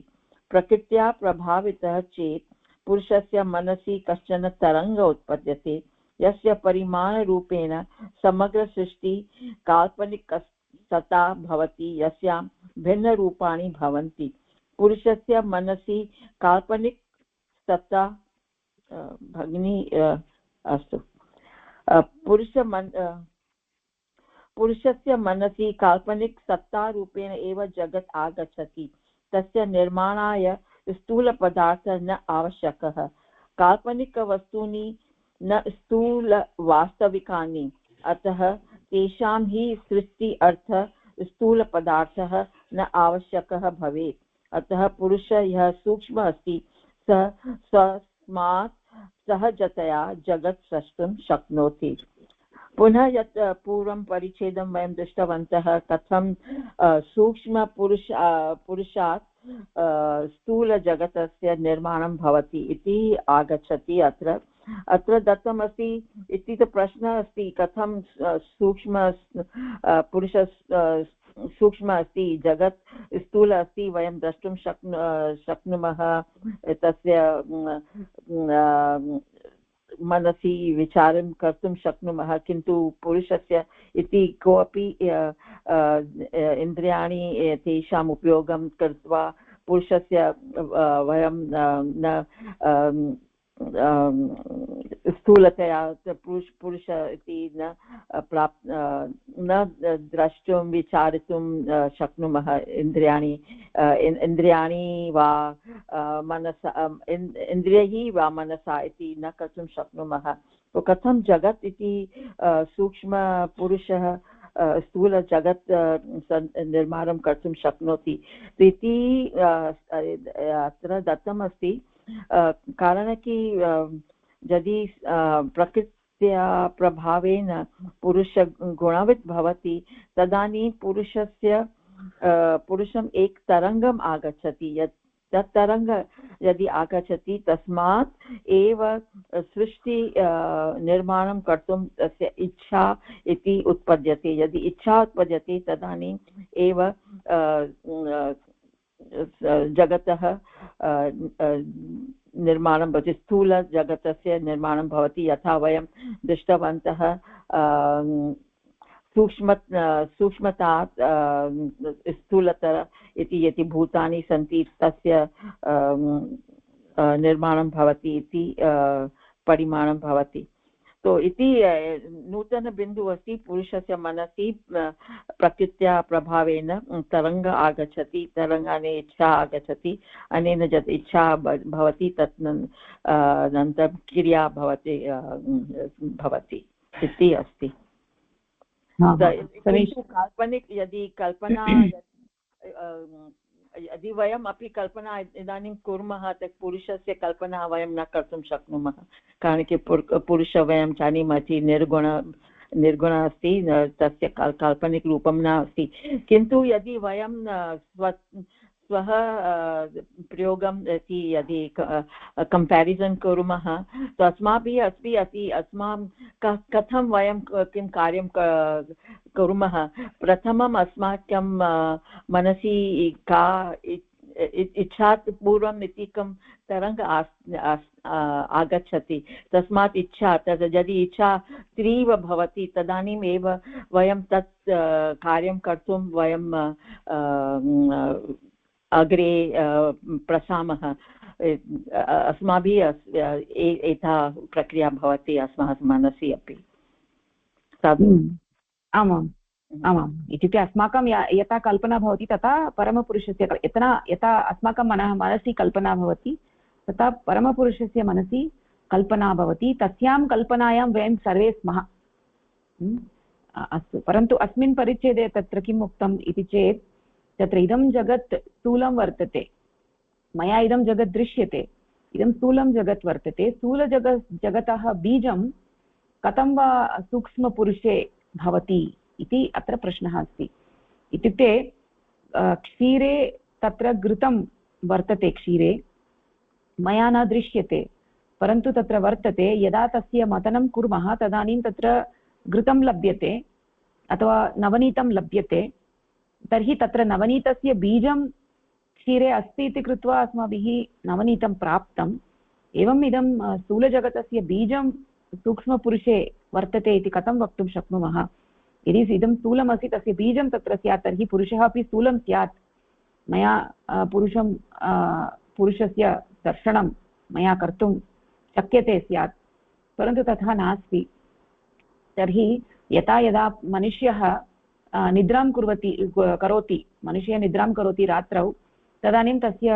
S2: प्रकृत्या प्रभावितः चेत् पुरुषस्य मनसि कश्चन तरङ्ग उत्पद्यते, यस्य परिमाणरूपेण समग्रसृष्टिः काल्पनिकसत्ता भवति, यस्यां भिन्नरूपाणि भवन्ति। पुरुषस्य मनसि काल्पनिकसत्ता भगिनी अस्तु पुरुषस्य मनसि काल्पनिकसत्तारूपेण एव जगत् आगच्छति। तस्य निर्माणाय स्थूलपदार्थः न आवश्यकः। काल्पनिकवस्तूनि न स्थूलवास्तविकानि, अतः तेषां हि सृष्टि अर्थः स्थूलपदार्थः न आवश्यकः भवेत्। अतः पुरुषः यः सूक्ष्म अस्ति सः स्वस्मात् सहजतया जगत् सृष्टुं शक्नोति। पुनः यत् पूर्वं परिच्छेदं वयं दृष्टवन्तः कथं पुरुषात् स्थूलजगतस्य निर्माणं भवति इति आगच्छति। अत्र दत्तमस्ति इति प्रश्नः अस्ति, कथं पुरुषः सूक्ष्म अस्ति, जगत् स्थूल अस्ति, वयं द्रष्टुं शक्नुमः, तस्य मनसि विचारं कर्तुं शक्नुमः, किन्तु पुरुषस्य इति कोऽपि इन्द्रियाणि तेषाम् उपयोगं कृत्वा पुरुषस्य वयं न स्थूलतया पुरुष इति न द्रष्टुं विचारितुं शक्नुमः। इन्द्रियाणि वा मनसा इन्द्रियैः वा मनसा इति न कर्तुं शक्नुमः। तो कथं जगत् इति सूक्ष्मपुरुषः स्थूलजगत् निर्माणं कर्तुं शक्नोति इति अत्र दत्तमस्ति। कारण कि यदि प्रकृत्या प्रभावेन पुरुष गुणवत् भवति तदानीं पुरुषम् एक तरङ्गम् आगच्छति। तत् तरङ्ग यदि आगच्छति तस्मात् एव सृष्टि निर्माणं कर्तुं तस्य इच्छा इति उत्पद्यते। यदि इच्छा उत्पद्यते तदानीम् एव जगतः निर्माणं भवति, स्थूलजगतस्य निर्माणं भवति। यथा वयं दृष्टवन्तः सूक्ष्मतात् स्थूलतर इति यदि भूतानि सन्ति तस्य निर्माणं भवति इति परिमाणं भवति। तो इति नूतनबिन्दुः अस्ति। पुरुषस्य मनसि प्रकृत्या प्रभावेन तरङ्ग आगच्छति, तरङ्गाने इच्छा आगच्छति, अनेन यत् इच्छा भवति तत् अनन्तरं क्रिया भवति इति अस्ति। काल्पनिक यदि कल्पना यदि वयम् अपि कल्पना इदानीं कुर्मः तत् पुरुषस्य कल्पना वयं न कर्तुं शक्नुमः। कारण कि पुरुषः वयं जानीमः निर्गुण अस्ति, तस्य काल्पनिकरूपं न अस्ति। किन्तु यदि वयं स्वः प्रयोगम् इति यदि कम्पेरिसन् कुर्मः तो अस्माभिः अस्ति कथं वयं किं कार्यं कुर्मः। प्रथमम् अस्माकं मनसि का इच्छात् पूर्वम् एकं तरङ्ग आगच्छति, तस्मात् इच्छा यदि इच्छा तीव्र भवति तदानीम् एव वयं तत् कार्यं कर्तुं वयं अग्रे प्रसामः। अस्माभिः एता प्रक्रिया भवति अस्माकं मनसि अपि तद्।
S1: आमाम् आमाम् इत्युक्ते अस्माकं यथा कल्पना भवति तथा परमपुरुषस्य यथा अस्माकं मनसि कल्पना भवति तथा परमपुरुषस्य मनसि कल्पना भवति। तस्यां कल्पनायां वयं सर्वे स्मः। अस्तु, परन्तु अस्मिन् परिच्छेदे तत्र किम् उक्तम् इति चेत् तत्र इदं जगत् स्थूलं वर्तते, मया इदं जगत् दृश्यते, इदं स्थूलं जगत् वर्तते। स्थूलजगतः बीजं कथं वा सूक्ष्मपुरुषे भवति इति अत्र प्रश्नः अस्ति। इत्युक्ते क्षीरे तत्र घृतं वर्तते, क्षीरे मया न दृश्यते परन्तु तत्र वर्तते। यदा तस्य मतनं कुर्मः तदानीं तत्र घृतं लभ्यते अथवा नवनीतं लभ्यते। तर्हि तत्र नवनीतस्य बीजं क्षीरे अस्ति इति कृत्वा अस्माभिः नवनीतं प्राप्तम्। एवम् इदं स्थूलजगतस्य बीजं सूक्ष्मपुरुषे वर्तते इति कथं वक्तुं शक्नुमः? यदि इदं स्थूलमस्ति तस्य बीजं तत्र स्यात् तर्हि पुरुषः अपि स्थूलं स्यात्। मया पुरुषस्य दर्शनं मया कर्तुं शक्यते स्यात्, परन्तु तथा नास्ति। तर्हि यदा यदा मनुष्यः निद्रां करोति, मनुष्यः निद्रां करोति रात्रौ, तदानीं तस्य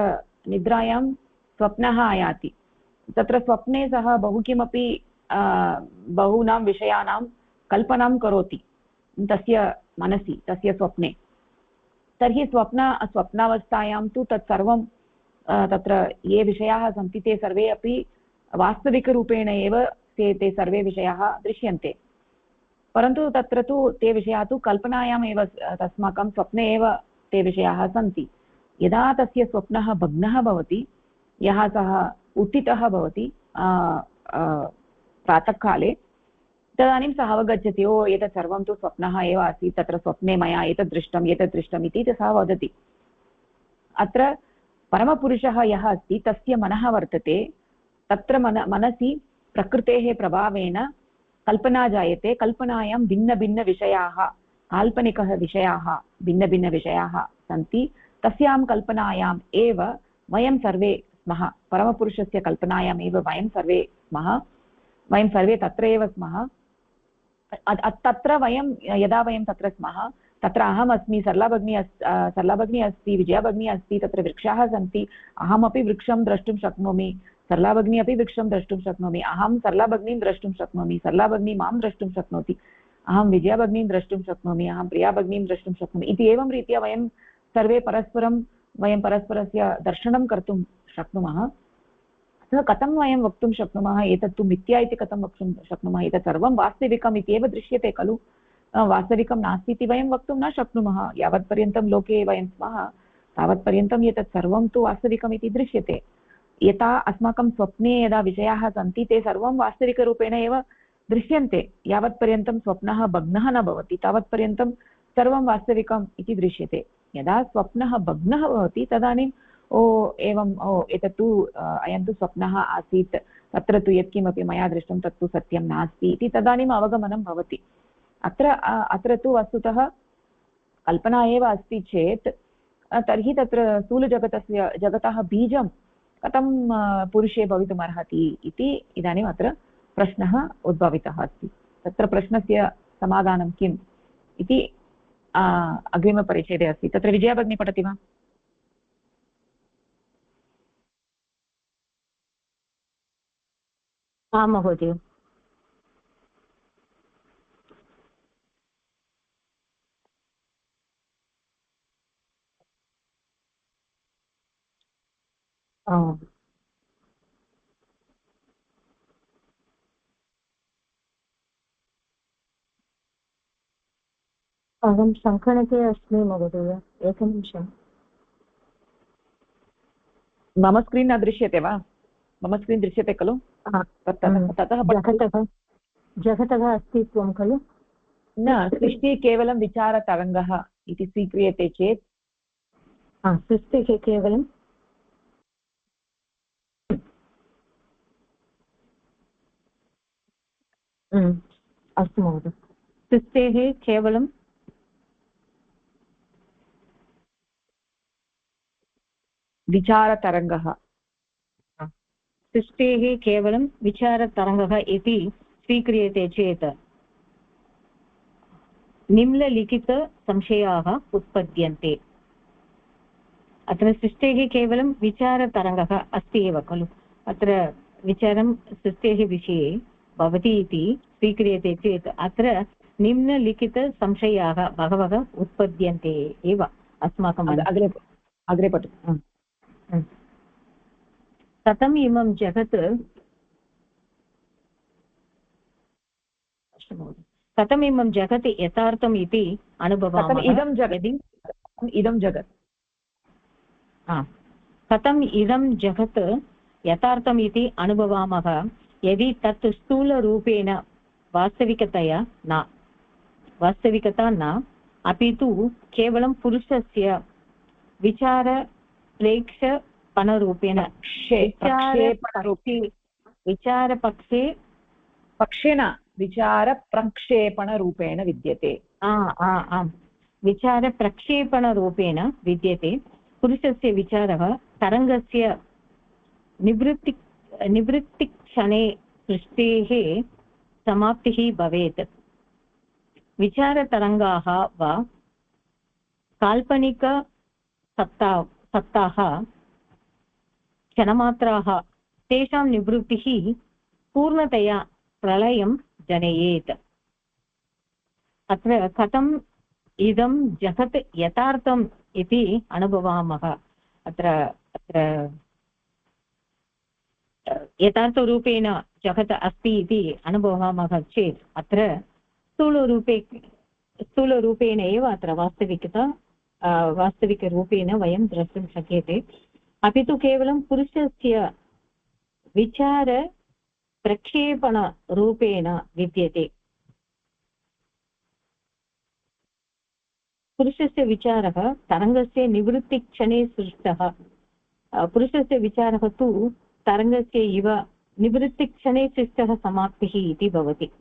S1: निद्रायां स्वप्नः आयाति। तत्र स्वप्ने सः बहु किमपि बहूनां विषयाणां कल्पनां करोति तस्य मनसि, तस्य स्वप्ने। तर्हि स्वप्नावस्थायां तु तत्सर्वं तत्र ये विषयाः सन्ति ते सर्वे अपि वास्तविकरूपेण एव ते सर्वे विषयाः दृश्यन्ते। परन्तु तत्र तु ते विषयाः तु कल्पनायाम् एव, अस्माकं स्वप्ने एव ते विषयाः सन्ति। यदा तस्य स्वप्नः भग्नः भवति, यः सः उत्थितः भवति प्रातःकाले, तदानीं सः अवगच्छति, ओ एतत् सर्वं तु स्वप्नः एव आसीत्, तत्र स्वप्ने मया एतत् दृष्टम् इति सः वदति। अत्र परमपुरुषः यः अस्ति तस्य मनः वर्तते, तत्र मनसि प्रकृतेः प्रभावेन कल्पना जायते। कल्पनायां भिन्नभिन्नविषयाः, काल्पनिकः विषयाः, भिन्नभिन्नविषयाः सन्ति। तस्यां कल्पनायाम् एव वयं सर्वे स्मः। परमपुरुषस्य कल्पनायाम् एव वयं सर्वे स्मः, वयं सर्वे तत्र एव स्मः। तत्र वयं यदा वयं तत्र स्मः, तत्र अहम् अस्मि, सरला भगिनी अस्ति, विजया भगिनी अस्ति, तत्र वृक्षाः सन्ति, अहमपि वृक्षं द्रष्टुं शक्नोमि, सरला भगिनी अपि वृक्षं द्रष्टुं शक्नोमि, अहं सरला भगिनीं द्रष्टुं शक्नोमि, सरला भगिनी मां द्रष्टुं शक्नोति, अहं विजया भगिनीं द्रष्टुं शक्नोमि, अहं प्रिया भगिनीं द्रष्टुं शक्नोमि इति एवं रीत्या वयं सर्वे परस्परस्य दर्शनं कर्तुं शक्नुमः। अतः कथं वयं वक्तुं शक्नुमः एतत्तु मिथ्या इति कथं वक्तुं शक्नुमः? एतत् सर्वं वास्तविकम् इत्येव दृश्यते खलु, वास्तविकं नास्ति इति वयं वक्तुं न शक्नुमः। यावत्पर्यन्तं लोके वयं स्मः तावत्पर्यन्तं एतत् सर्वं तु वास्तविकम् इति दृश्यते। यथा अस्माकं स्वप्ने यदा विषयाः सन्ति ते सर्वं वास्तविकरूपेण एव दृश्यन्ते। यावत्पर्यन्तं स्वप्नः भग्नः न भवति तावत्पर्यन्तं सर्वं वास्तविकम् इति दृश्यते। यदा स्वप्नः भग्नः भवति तदानीं एतत्तु अयं तु स्वप्नः आसीत्, तत्र तु यत्किमपि मया दृष्टं तत्तु सत्यं नास्ति इति तदानीम् अवगमनं भवति। अत्र तु वस्तुतः कल्पना एव अस्ति चेत् तर्हि तत्र स्थूलजगतः बीजं कथं पुरुषे भवितुमर्हति इति इदानीम् अत्र प्रश्नः उद्भवितः अस्ति। तत्र प्रश्नस्य समाधानं किम् इति अग्रिमपरिच्छेदे अस्ति। तत्र विजया भगिनी पठति वा?
S3: आं महोदय। अहं सङ्गणके अस्मि महोदय, एकनिमिषम्।
S1: मम स्क्रीन् न दृश्यते वा? मम स्क्रीन् दृश्यते खलु? ततः
S3: जगतः अस्तित्वं खलु?
S1: न, सृष्टिः केवलं विचारतरङ्गः इति स्वीक्रियते चेत्
S3: सृष्टिः केवलं अस्तु महोदय सृष्टेः केवलं
S1: विचारतरङ्गः
S3: सृष्टेः केवलं विचारतरङ्गः इति स्वीक्रियते चेत् निम्नलिखितसंशयाः उत्पद्यन्ते अत्र सृष्टेः केवलं विचारतरङ्गः अस्ति एव खलु अत्र विचारं सृष्टेः विषये भवति इति स्वीक्रियते चेत् अत्र निम्नलिखितसंशयाः बहवः उत्पद्यन्ते एव अस्माकम्
S1: अग्रे पठतु
S3: कथम् इमं जगत् कथम् इमं जगत् यथार्थम् इति अनुभवामः
S1: इदं जगत्
S3: कथम् इदं जगत् यथार्थम् इति अनुभवामः यदि तत् स्थूलरूपेण वास्तविकता न अपि तु केवलं पुरुषस्य विचारप्रेक्षपणरूपेण
S1: विचारप्रक्षेपणरूपेण विद्यते
S3: आम् विचारप्रक्षेपणरूपेण विद्यते पुरुषस्य विचारः तरङ्गस्य निवृत्तिक्षणे सृष्टेः समाप्तिः भवेत् विचारतरङ्गाः वा काल्पनिकसत्ताः क्षणमात्राः तेषां निवृत्तिः पूर्णतया प्रलयं जनयेत् अत्र कथम् इदं जगत् यथार्थम् इति अनुभवामः अत्र यथार्थरूपेण जगत् अस्ति इति अनुभवामः चेत् अत्र स्थूलरूपेण एव अत्र वास्तविकरूपेण वयं द्रष्टुं शक्यते अपि तु केवलं पुरुषस्य विचारप्रक्षेपणरूपेण विद्यते पुरुषस्य विचारः तरङ्गस्य निवृत्तिक्षणे सृष्टः पुरुषस्य विचारः तु तरङ्गस्य इव निवृत्तिक्षणे सृष्टः समाप्तिः इति भवति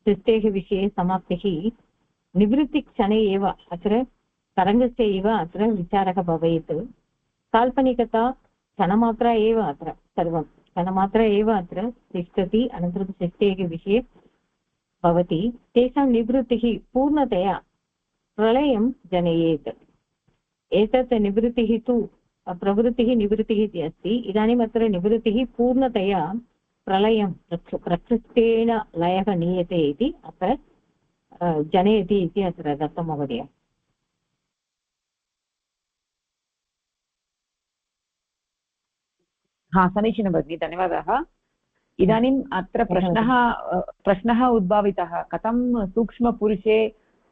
S3: सृष्टेः विषये समाप्तिः निवृत्तिक्षणे एव अत्र तरङ्गस्य इव अत्र विचारः भवेत् काल्पनिकता क्षणमात्रा एव अत्र सर्वं क्षणमात्रा एव अत्र तिष्ठति अनन्तरं सृष्टेः विषये भवति तेषां निवृत्तिः पूर्णतया प्रलयं जनयेत् एतत् निवृत्तिः तु प्रवृत्तिः निवृत्तिः इति अस्ति इदानीम् अत्र निवृत्तिः पूर्णतया प्रलयं प्रकृष्टेन लयः नीयते इति अत्र जनयति इति अत्र दत्तं महोदय
S1: समीचीनं भगिनि धन्यवादः इदानीम् अत्र प्रश्नः उद्भावितः कथं सूक्ष्मपुरुषे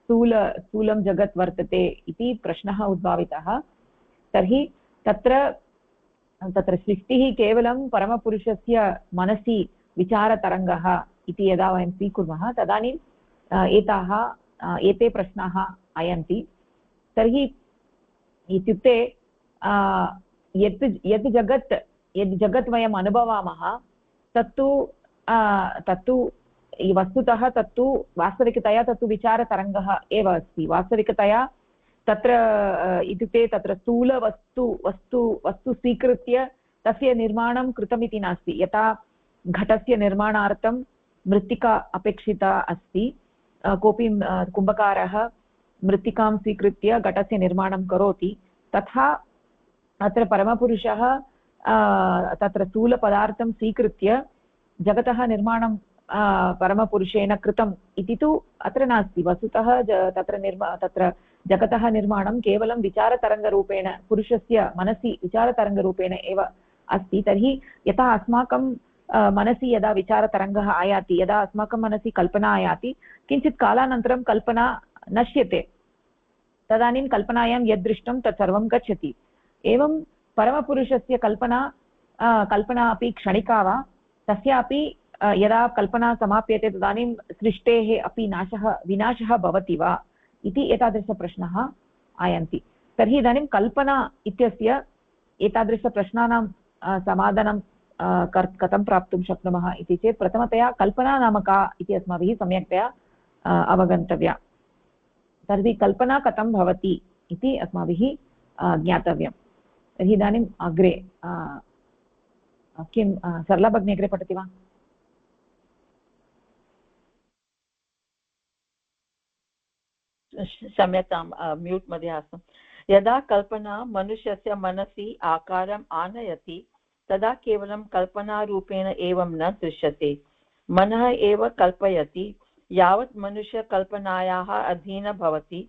S1: स्थूलं जगत् वर्तते इति प्रश्नः उद्भावितः तर्हि तत्र सृष्टिः केवलं परमपुरुषस्य मनसि विचारतरङ्गः इति यदा वयं स्वीकुर्मः तदानीम् एते प्रश्नाः आयान्ति तर्हि इत्युक्ते यद् जगत् वयम् अनुभवामः तत्तु वस्तुतः तत्तु वास्तविकतया तत्तु विचारतरङ्गः एव अस्ति वास्तविकतया तत्र इत्युक्ते तत्र स्थूलवस्तु स्वीकृत्य तस्य निर्माणं कृतमिति नास्ति यथा घटस्य निर्माणार्थं मृत्तिका अपेक्षिता अस्ति कोऽपि कुम्भकारः मृत्तिकां स्वीकृत्य घटस्य निर्माणं करोति तथा अत्र परमपुरुषः तत्र स्थूलपदार्थं स्वीकृत्य जगतः निर्माणं परमपुरुषेण कृतम् इति तु अत्र नास्ति वस्तुतः तत्र जगतः निर्माणं केवलं विचारतरङ्गरूपेण पुरुषस्य मनसि विचारतरङ्गरूपेण एव अस्ति तर्हि यथा अस्माकं मनसि यदा विचारतरङ्गः आयाति यदा अस्माकं मनसि कल्पना आयाति किञ्चित् कालानन्तरं कल्पना नश्यते तदानीं कल्पनायां यद् दृष्टं तत् सर्वं गच्छति एवं परमपुरुषस्य कल्पना अपि क्षणिका वा तस्यापि यदा कल्पना समाप्यते तदानीं सृष्टेः अपि विनाशः भवति वा इति एतादृशप्रश्नः आयान्ति तर्हि इदानीं कल्पना इत्यस्य एतादृशप्रश्नानां समाधानं कथं प्राप्तुं शक्नुमः इति चेत् प्रथमतया कल्पना नाम का इति अस्माभिः सम्यक्तया अवगन्तव्या। तर्हि कल्पना कथं भवति इति अस्माभिः ज्ञातव्यं। तर्हि इदानीम् अग्रे किं सरला भगिनी अग्रे पठति वा?
S2: क्षम्यतां, म्यूट् मध्ये आसम्। यदा कल्पना मनुष्यस्य मनसि आकारम् आनयति तदा केवलं कल्पनारूपेण एवं न दृश्यते, मनः एव कल्पयति। यावत् मनुष्य कल्पनायाः अधीनः भवति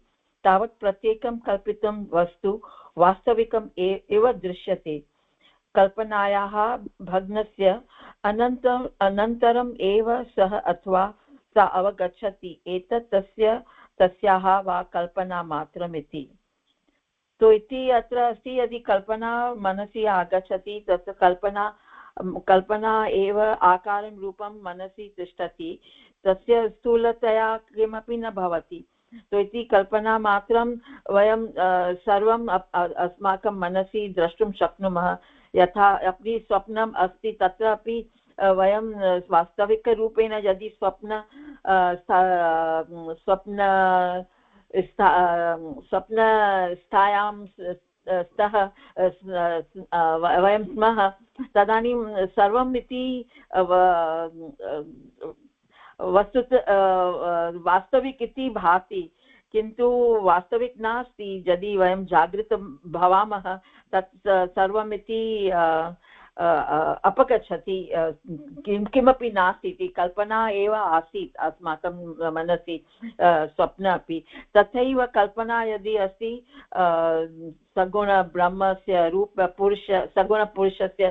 S2: तावत् प्रत्येकं कल्पितं वस्तु वास्तविकम् एव दृश्यते। कल्पनायाः भग्नस्य अनन्तरम् एव सः अथवा सा अवगच्छति एतत् तस्याः वा कल्पना मात्रमिति। तो इति अत्र अस्ति, यदि कल्पना मनसि आगच्छति तत् कल्पना एव आकारं रूपं मनसि तिष्ठति, तस्य स्थूलतया किमपि न भवति। तो इति कल्पना मात्रं वयं सर्वम् अस्माकं मनसि द्रष्टुं शक्नुमः। यथा अपि स्वप्नम् अस्ति तत्रापि वयं वास्तविकरूपेण यदि स्वप्नस्थायां स्तः वयं स्मः तदानीं सर्वम् इति वस्तुतः वास्तविक इति भाति, किन्तु वास्तविक नास्ति। यदि वयं जागृतं भवामः तत् सर्वमिति अपगच्छति, किमपि नास्ति इति कल्पना एव आसीत् अस्माकं मनसि स्वप्न अपि। तथैव कल्पना यदि अस्ति सगुणब्रह्मस्य सगुणपुरुषस्य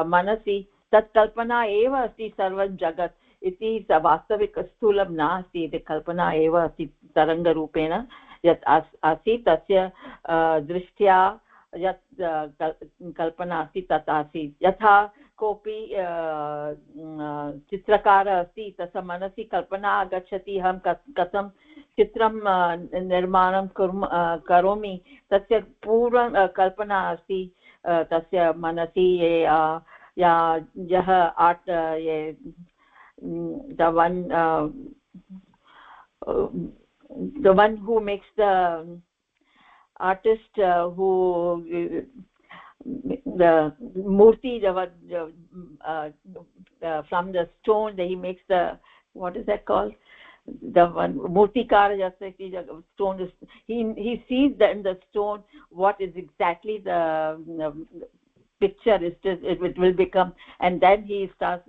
S2: मनसि, तत् कल्पना एव अस्ति सर्वं जगत् इति वास्तविकस्थूलं नास्ति इति कल्पना एव अस्ति। तरङ्गरूपेण यत् आसीत् तस्य दृष्ट्या यत् कल्पना अस्ति तत् आसीत्। यथा कोऽपि चित्रकारः अस्ति, तस्य मनसि कल्पना आगच्छति अहं कथं चित्रं निर्माणं करोमि, तस्य पूर्वं कल्पना अस्ति तस्य मनसि। यः art the one who makes the artist who the murti from the stone, he makes the, what is that called, the one murtikara, just like the stone is, he sees that in the stone what is exactly the picture it will become, and then he starts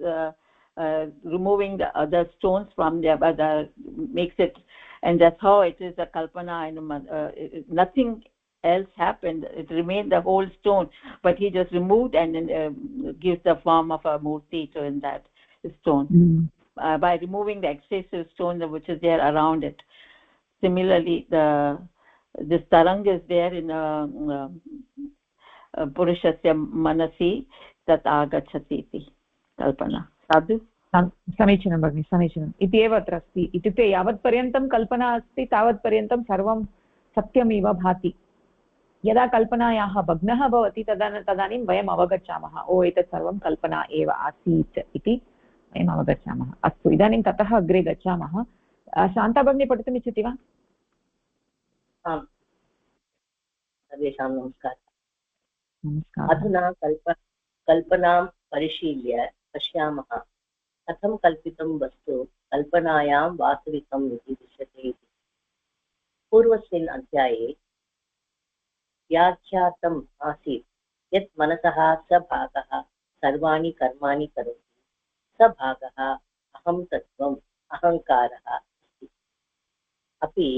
S2: removing the other stones from the makes it, and that's how it is a kalpana. And nothing else happened, it remained the whole stone, but he just removed and then gives the form of a murti to in that stone by removing the excessive stone which is there around it. Similarly, this tarang is there in purushasya manasi tat agachati iti kalpana. Sadhu?
S1: समीचीनं भगिनि, समीचीनम्। इति एव अत्र अस्ति। इत्युक्ते यावत्पर्यन्तं कल्पना अस्ति तावत्पर्यन्तं सर्वं सत्यमिव भाति। यदा कल्पनायाः भग्नः भवति तदानीं वयम् अवगच्छामः, ओ एतत् सर्वं कल्पना एव आसीत् इति वयम् अवगच्छामः। अस्तु, इदानीं ततः अग्रे गच्छामः। शान्ता भगिनी पठितुम् इच्छति वा?
S4: आम्, सर्वेषां नमस्कारः।
S1: नमस्कारः।
S4: अधुना कल्पनां परिशील्य पश्यामः कथं कल्पितं वस्तु कल्पनायां वास्तविकम् इति दृश्यते इति। पूर्वस्मिन् अध्याये व्याख्यातम् आसीत् यत् मनसः स भागः सर्वाणि कर्माणि करोति, स भागः अहं तत्त्वम् अहङ्कारः अस्ति। अपि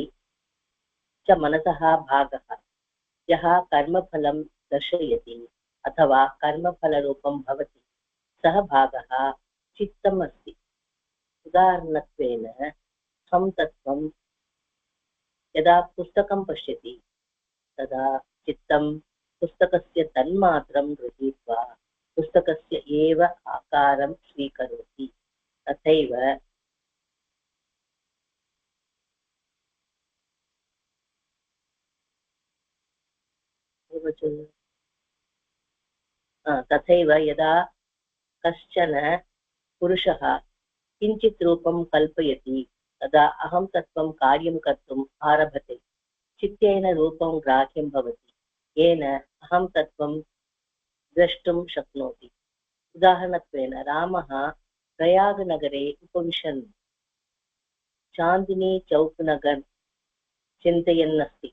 S4: च मनसः भागः यः कर्मफलं दर्शयति अथवा कर्मफलरूपं भवति, सः भागः चित्तम् अस्ति। उदाहरणत्वेन अहं तत्त्वं यदा पुस्तकं पश्यति तदा चित्तं पुस्तकस्य तन्मात्रं गृहीत्वा पुस्तकस्य एव आकारं स्वीकरोति। तथैव तथैव यदा कश्चन पुरुषः किञ्चित् रूपं कल्पयति तदा अहं तत्त्वं कार्यं कर्तुम् आरभते। चित्तेन रूपं ग्राह्यं भवति येन अहं तत्त्वं द्रष्टुं शक्नोति। उदाहरणत्वेन रामः प्रयागनगरे उपविशन् चान्दिनी चौक् नगर् चिन्तयन्नस्ति।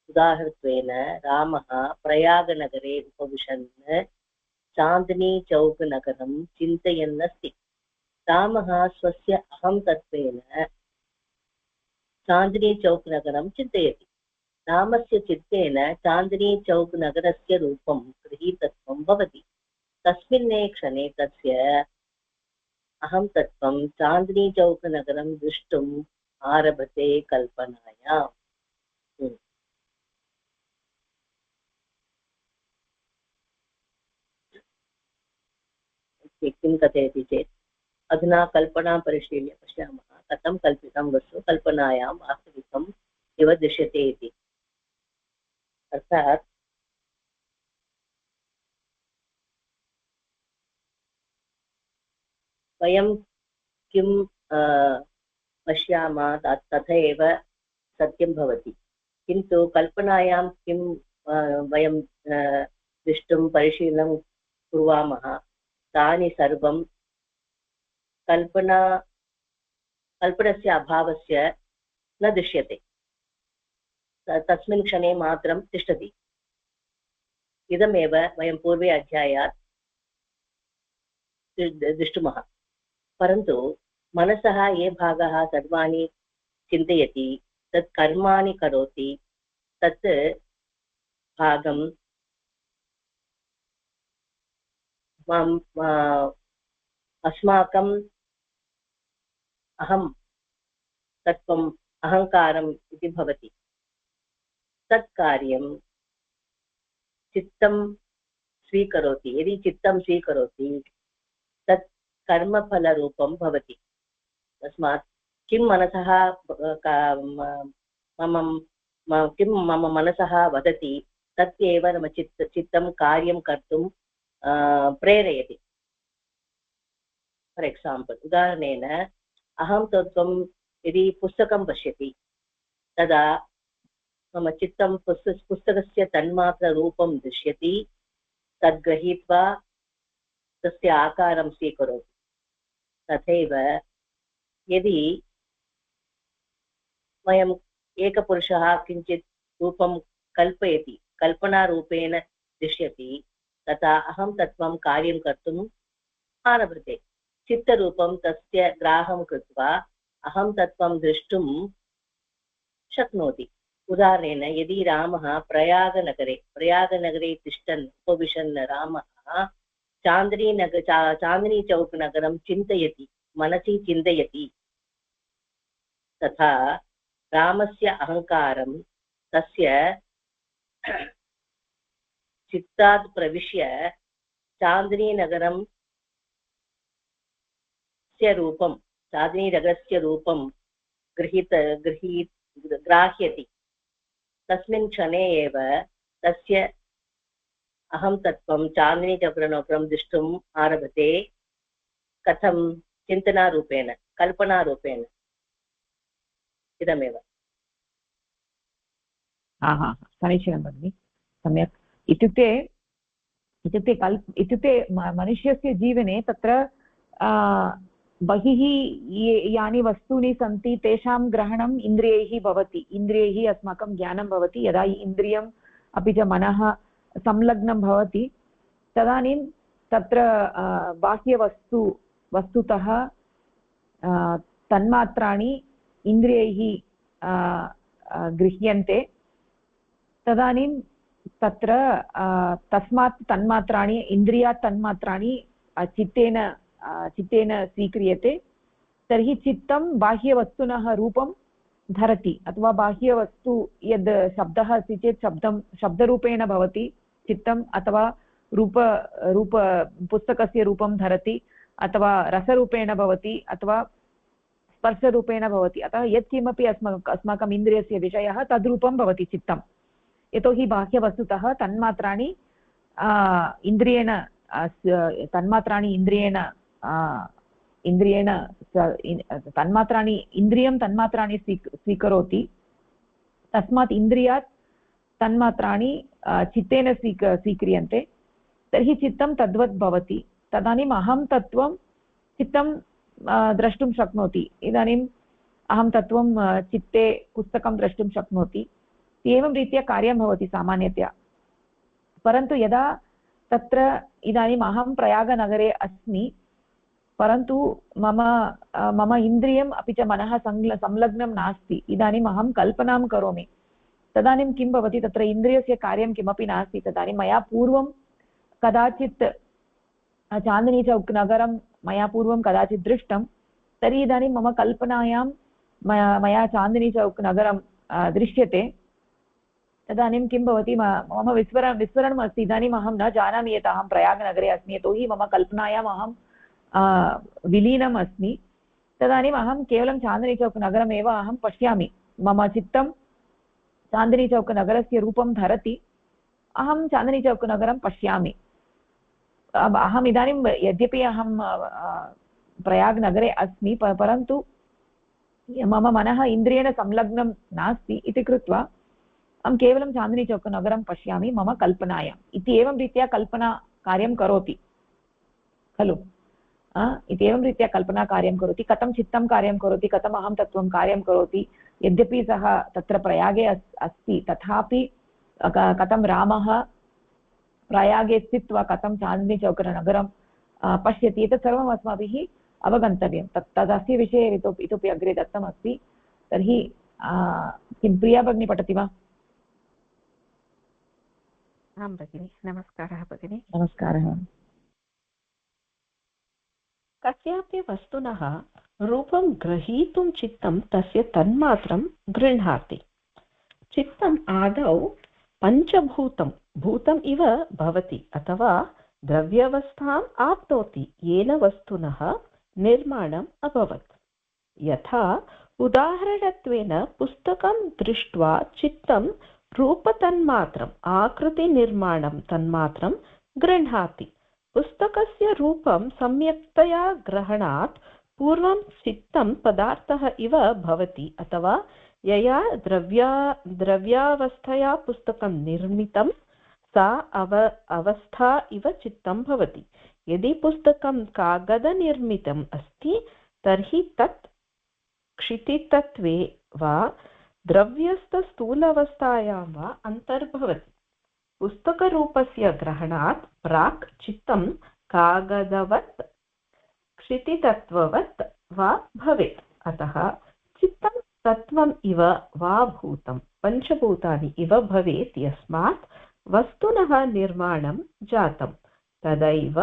S4: उदाहरणत्वेन रामः प्रयागनगरे उपविशन् चान्दिनी चौक् नगरं चिन्तयन्नस्ति। रामः स्वस्य अहं तत्त्वेन चान्दिनी चौक् नगरं चिन्तयति। रामस्य चित्तेन चान्दिनी चौक् नगरस्य रूपं गृहीतत्वं भवति। तस्मिन्नेव क्षणे तस्य अहं तत्त्वं चान्दिनी चौक् नगरं द्रष्टुम् आरभते कल्पनायाम्। किं कथयति चेत् अधुना कल्पनां परिशील्य पश्यामः कथं कल्पितं वस्तु कल्पनायां वास्तविकम् इव दृश्यते इति। अर्थात् वयं किं पश्यामः तथैव सत्यं भवति, किन्तु कल्पनायां किं वयं दृष्टुं परिशीलनं कुर्वामः तानि सर्वं कल्पनस्य अभावस्य न दृश्यते, तस्मिन् क्षणे मात्रं तिष्ठति। इदमेव वयं पूर्वे अध्यायात् दृष्टुमः। परन्तु मनसः ये भागः सर्वाणि चिन्तयति तत् कर्माणि करोति तत् भागं अस्माकम् अहं तत्त्वम् अहङ्कारम् इति भवति। तत् कार्यं चित्तं स्वीकरोति। यदि चित्तं स्वीकरोति तत् कर्मफलरूपं भवति। तस्मात् किं मनसः किं मम मनसः वदति तत् एव मम चित्तं कार्यं कर्तुं प्रेरयति। फॉर् एक्साम्पल् उदाहरणेन अहं तत्त्वं यदि पुस्तकं पश्यति तदा मम चित्तं पुस्तकस्य तन्मात्ररूपं दृश्यति, तद् गृहीत्वा तस्य आकारं स्वीकरोति। तथैव यदि वयम् एकपुरुषः किञ्चित् रूपं कल्पयति, कल्पनारूपेण दृश्यति, तथा अहं तत्त्वं कार्यं कर्तुम् आरभते। चित्तरूपं तस्य ग्राहं कृत्वा अहं तत्त्वं द्रष्टुं शक्नोति। उदाहरणेन यदि रामः प्रयागनगरे तिष्ठन् उपविशन् रामः चान्दिनी चौक् नगरं चिन्तयति, मनसि चिन्तयति, तथा रामस्य अहङ्कारं तस्य चित्तात् प्रविश्य चान्दिनीनगरस्य रूपं ग्राह्यति। तस्मिन् क्षणे एव तस्य अहं तत्त्वं चान्दिनीचक्रनगरं दृष्टुम् आरभते। कथं? चिन्तनारूपेण, कल्पनारूपेण। इदमेव।
S1: समीचीनं भगिनि, सम्यक्। इत्युक्ते मनुष्यस्य जीवने तत्र बहिः यानि वस्तूनि सन्ति तेषां ग्रहणम् इन्द्रियैः भवति। इन्द्रियैः अस्माकं ज्ञानं भवति। यदा इन्द्रियम् अपि च मनः संलग्नं भवति तदानीं तत्र वस्तुतः तन्मात्राणि इन्द्रियैः गृह्यन्ते। तदानीं तत्र तस्मात् तन्मात्राणि इन्द्रियात् तन्मात्राणि चित्तेन स्वीक्रियते। तर्हि चित्तं बाह्यवस्तुनः रूपं धरति, अथवा बाह्यवस्तु यद् शब्दः अस्ति चेत् शब्दरूपेण भवति चित्तम्, अथवा पुस्तकस्य रूपं धरति, अथवा रसरूपेण भवति, अथवा स्पर्शरूपेण भवति। अतः यत्किमपि अस्माकम् इन्द्रियस्य विषयः तद्रूपं भवति चित्तं। यतोहि बाह्यवस्तुतः तन्मात्राणि इन्द्रियेण तन्मात्राणि इन्द्रियेण तन्मात्राणि इन्द्रियं तन्मात्राणि स्वीकरोति, तस्मात् इन्द्रियात् तन्मात्राणि चित्तेन स्वीक्रियन्ते, तर्हि चित्तं तद्वत् भवति। तदानीम् अहं तत्त्वं चित्तं द्रष्टुं शक्नोति। इदानीम् अहं तत्त्वं चित्ते पुस्तकं द्रष्टुं शक्नोति। एवं रीत्या कार्यं भवति सामान्यतया। परन्तु यदा तत्र इदानीम् अहं प्रयागनगरे अस्मि, परन्तु मम इन्द्रियम् अपि च मनः संलग्नं नास्ति, इदानीम् अहं कल्पनां करोमि, तदानीं किं भवति, तत्र इन्द्रियस्य कार्यं किमपि नास्ति। तदानीं मया पूर्वं कदाचित् चान्दनी चौक् नगरं मया पूर्वं कदाचित् दृष्टं, तर्हि इदानीं मम कल्पनायां मया चान्दनी चौक् नगरं दृश्यते। तदानीं किं भवति, मम विस्मरणम् अस्ति। इदानीम् अहं न जानामि यत् अहं प्रयागनगरे अस्मि, यतोहि मम कल्पनायाम् अहं विलीनम् अस्मि। तदानीम् अहं केवलं चान्दनी चौक् नगरमेव अहं पश्यामि, मम चित्तं चान्दनी चौक् नगरस्य रूपं धरति, अहं चान्दनी चौक् नगरं पश्यामि। अहम् इदानीं यद्यपि अहं प्रयागनगरे अस्मि, परन्तु मम मनः इन्द्रियेण संलग्नं नास्ति इति कृत्वा अहं केवलं चान्दनी चौक् नगरं पश्यामि मम कल्पनायाम्। इति एवं रीत्या कल्पना कार्यं करोति खलु। इत्येवं रीत्या कल्पना कार्यं करोति, कथं चित्तं कार्यं करोति, कथम् अहं तत्त्वं कार्यं करोति। यद्यपि सः तत्र प्रयागे अस्ति, तथापि कथं रामः प्रयागे स्थित्वा कथं चान्दनी चौक् नगरं पश्यति, एतत् सर्वम् अस्माभिः अवगन्तव्यं। तदस्य विषये इतोपि अग्रे दत्तमस्ति। तर्हि किं प्रिया भगिनी पठति वा?
S5: आं भगिनि, नमस्कारः भगिनि।
S1: नमस्कारः।
S5: कस्यापि वस्तुनः रूपं ग्रहीतुं चित्तं तस्य तन्मात्रं गृह्णाति। चित्तम् आदौ भूतम् इव भवति अथवा द्रव्यावस्थाम् आप्नोति येन वस्तुनः निर्माणम् अभवत्। यथा उदाहरणत्वेन पुस्तकं दृष्ट्वा चित्तं रूपतन्मात्रम् आकृतिनिर्माणं तन्मात्रं गृह्णाति। पुस्तकस्य रूपं सम्यक्तया ग्रहणात् पूर्वं चित्तं पदार्थः इव भवति अथवा यया द्रव्यावस्थया पुस्तकं निर्मितं सा अवस्था इव चित्तं भवति। यदि पुस्तकं कागदनिर्मितम् अस्ति तर्हि तत् क्षितितत्वे वा द्रव्यस्थस्थूलावस्थायां वा अन्तर्भवति। पुस्तकरूपस्य ग्रहणात् प्राक् चित्तं कागदवत् क्षितितत्ववत् वा भवेत्। अतः चित्तं तत्त्वम् इव वा भूतं पञ्चभूतानि इव भवेत्, यस्मात् वस्तुनः निर्माणं जातं। तदैव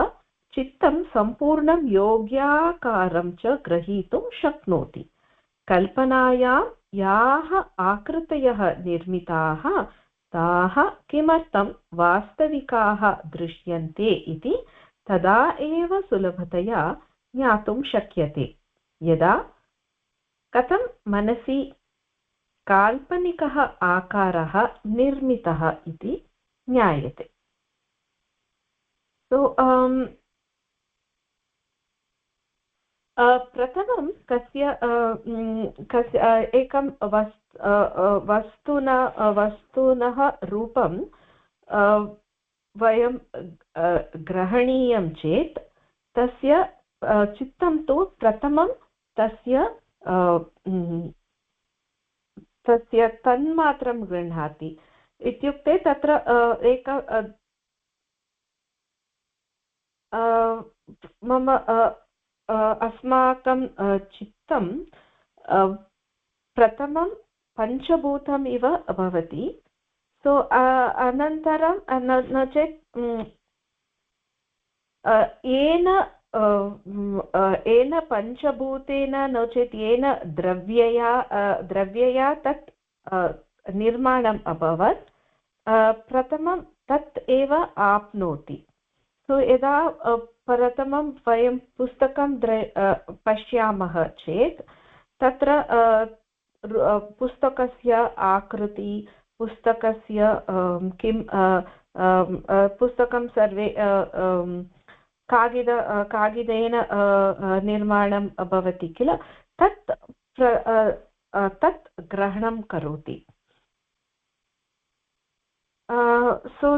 S5: चित्तं सम्पूर्णं योग्याकारं च ग्रहीतुं शक्नोति। कल्पनायां याः आकृतयः निर्मिताः ताः किमर्थं वास्तविकाः दृश्यन्ते इति तदा एव सुलभतया ज्ञातुं शक्यते, यदा कथं मनसि काल्पनिकः आकारः निर्मितः इति ज्ञायते। प्रथमं एकं वस्तुनः रूपं वयं ग्रहणीयं चेत् तस्य चित्तं तु प्रथमं तस्य तन्मात्रं गृह्णाति। इत्युक्ते तत्र अस्माकं चित्तं प्रथमं पञ्चभूतम् इव भवति। सो अनन्तरं न चेत् येन पञ्चभूतेन नो चेत् येन द्रव्यया तत् निर्माणम् अभवत्, प्रथमं तत् एव आप्नोति। सो यदा प्रथमं वयं पुस्तकं पश्यामः चेत् तत्र पुस्तकस्य आकृति, पुस्तकस्य किं पुस्तकं सर्वे कागिदेन निर्माणं भवति किल, तत् ग्रहणं करोति। सो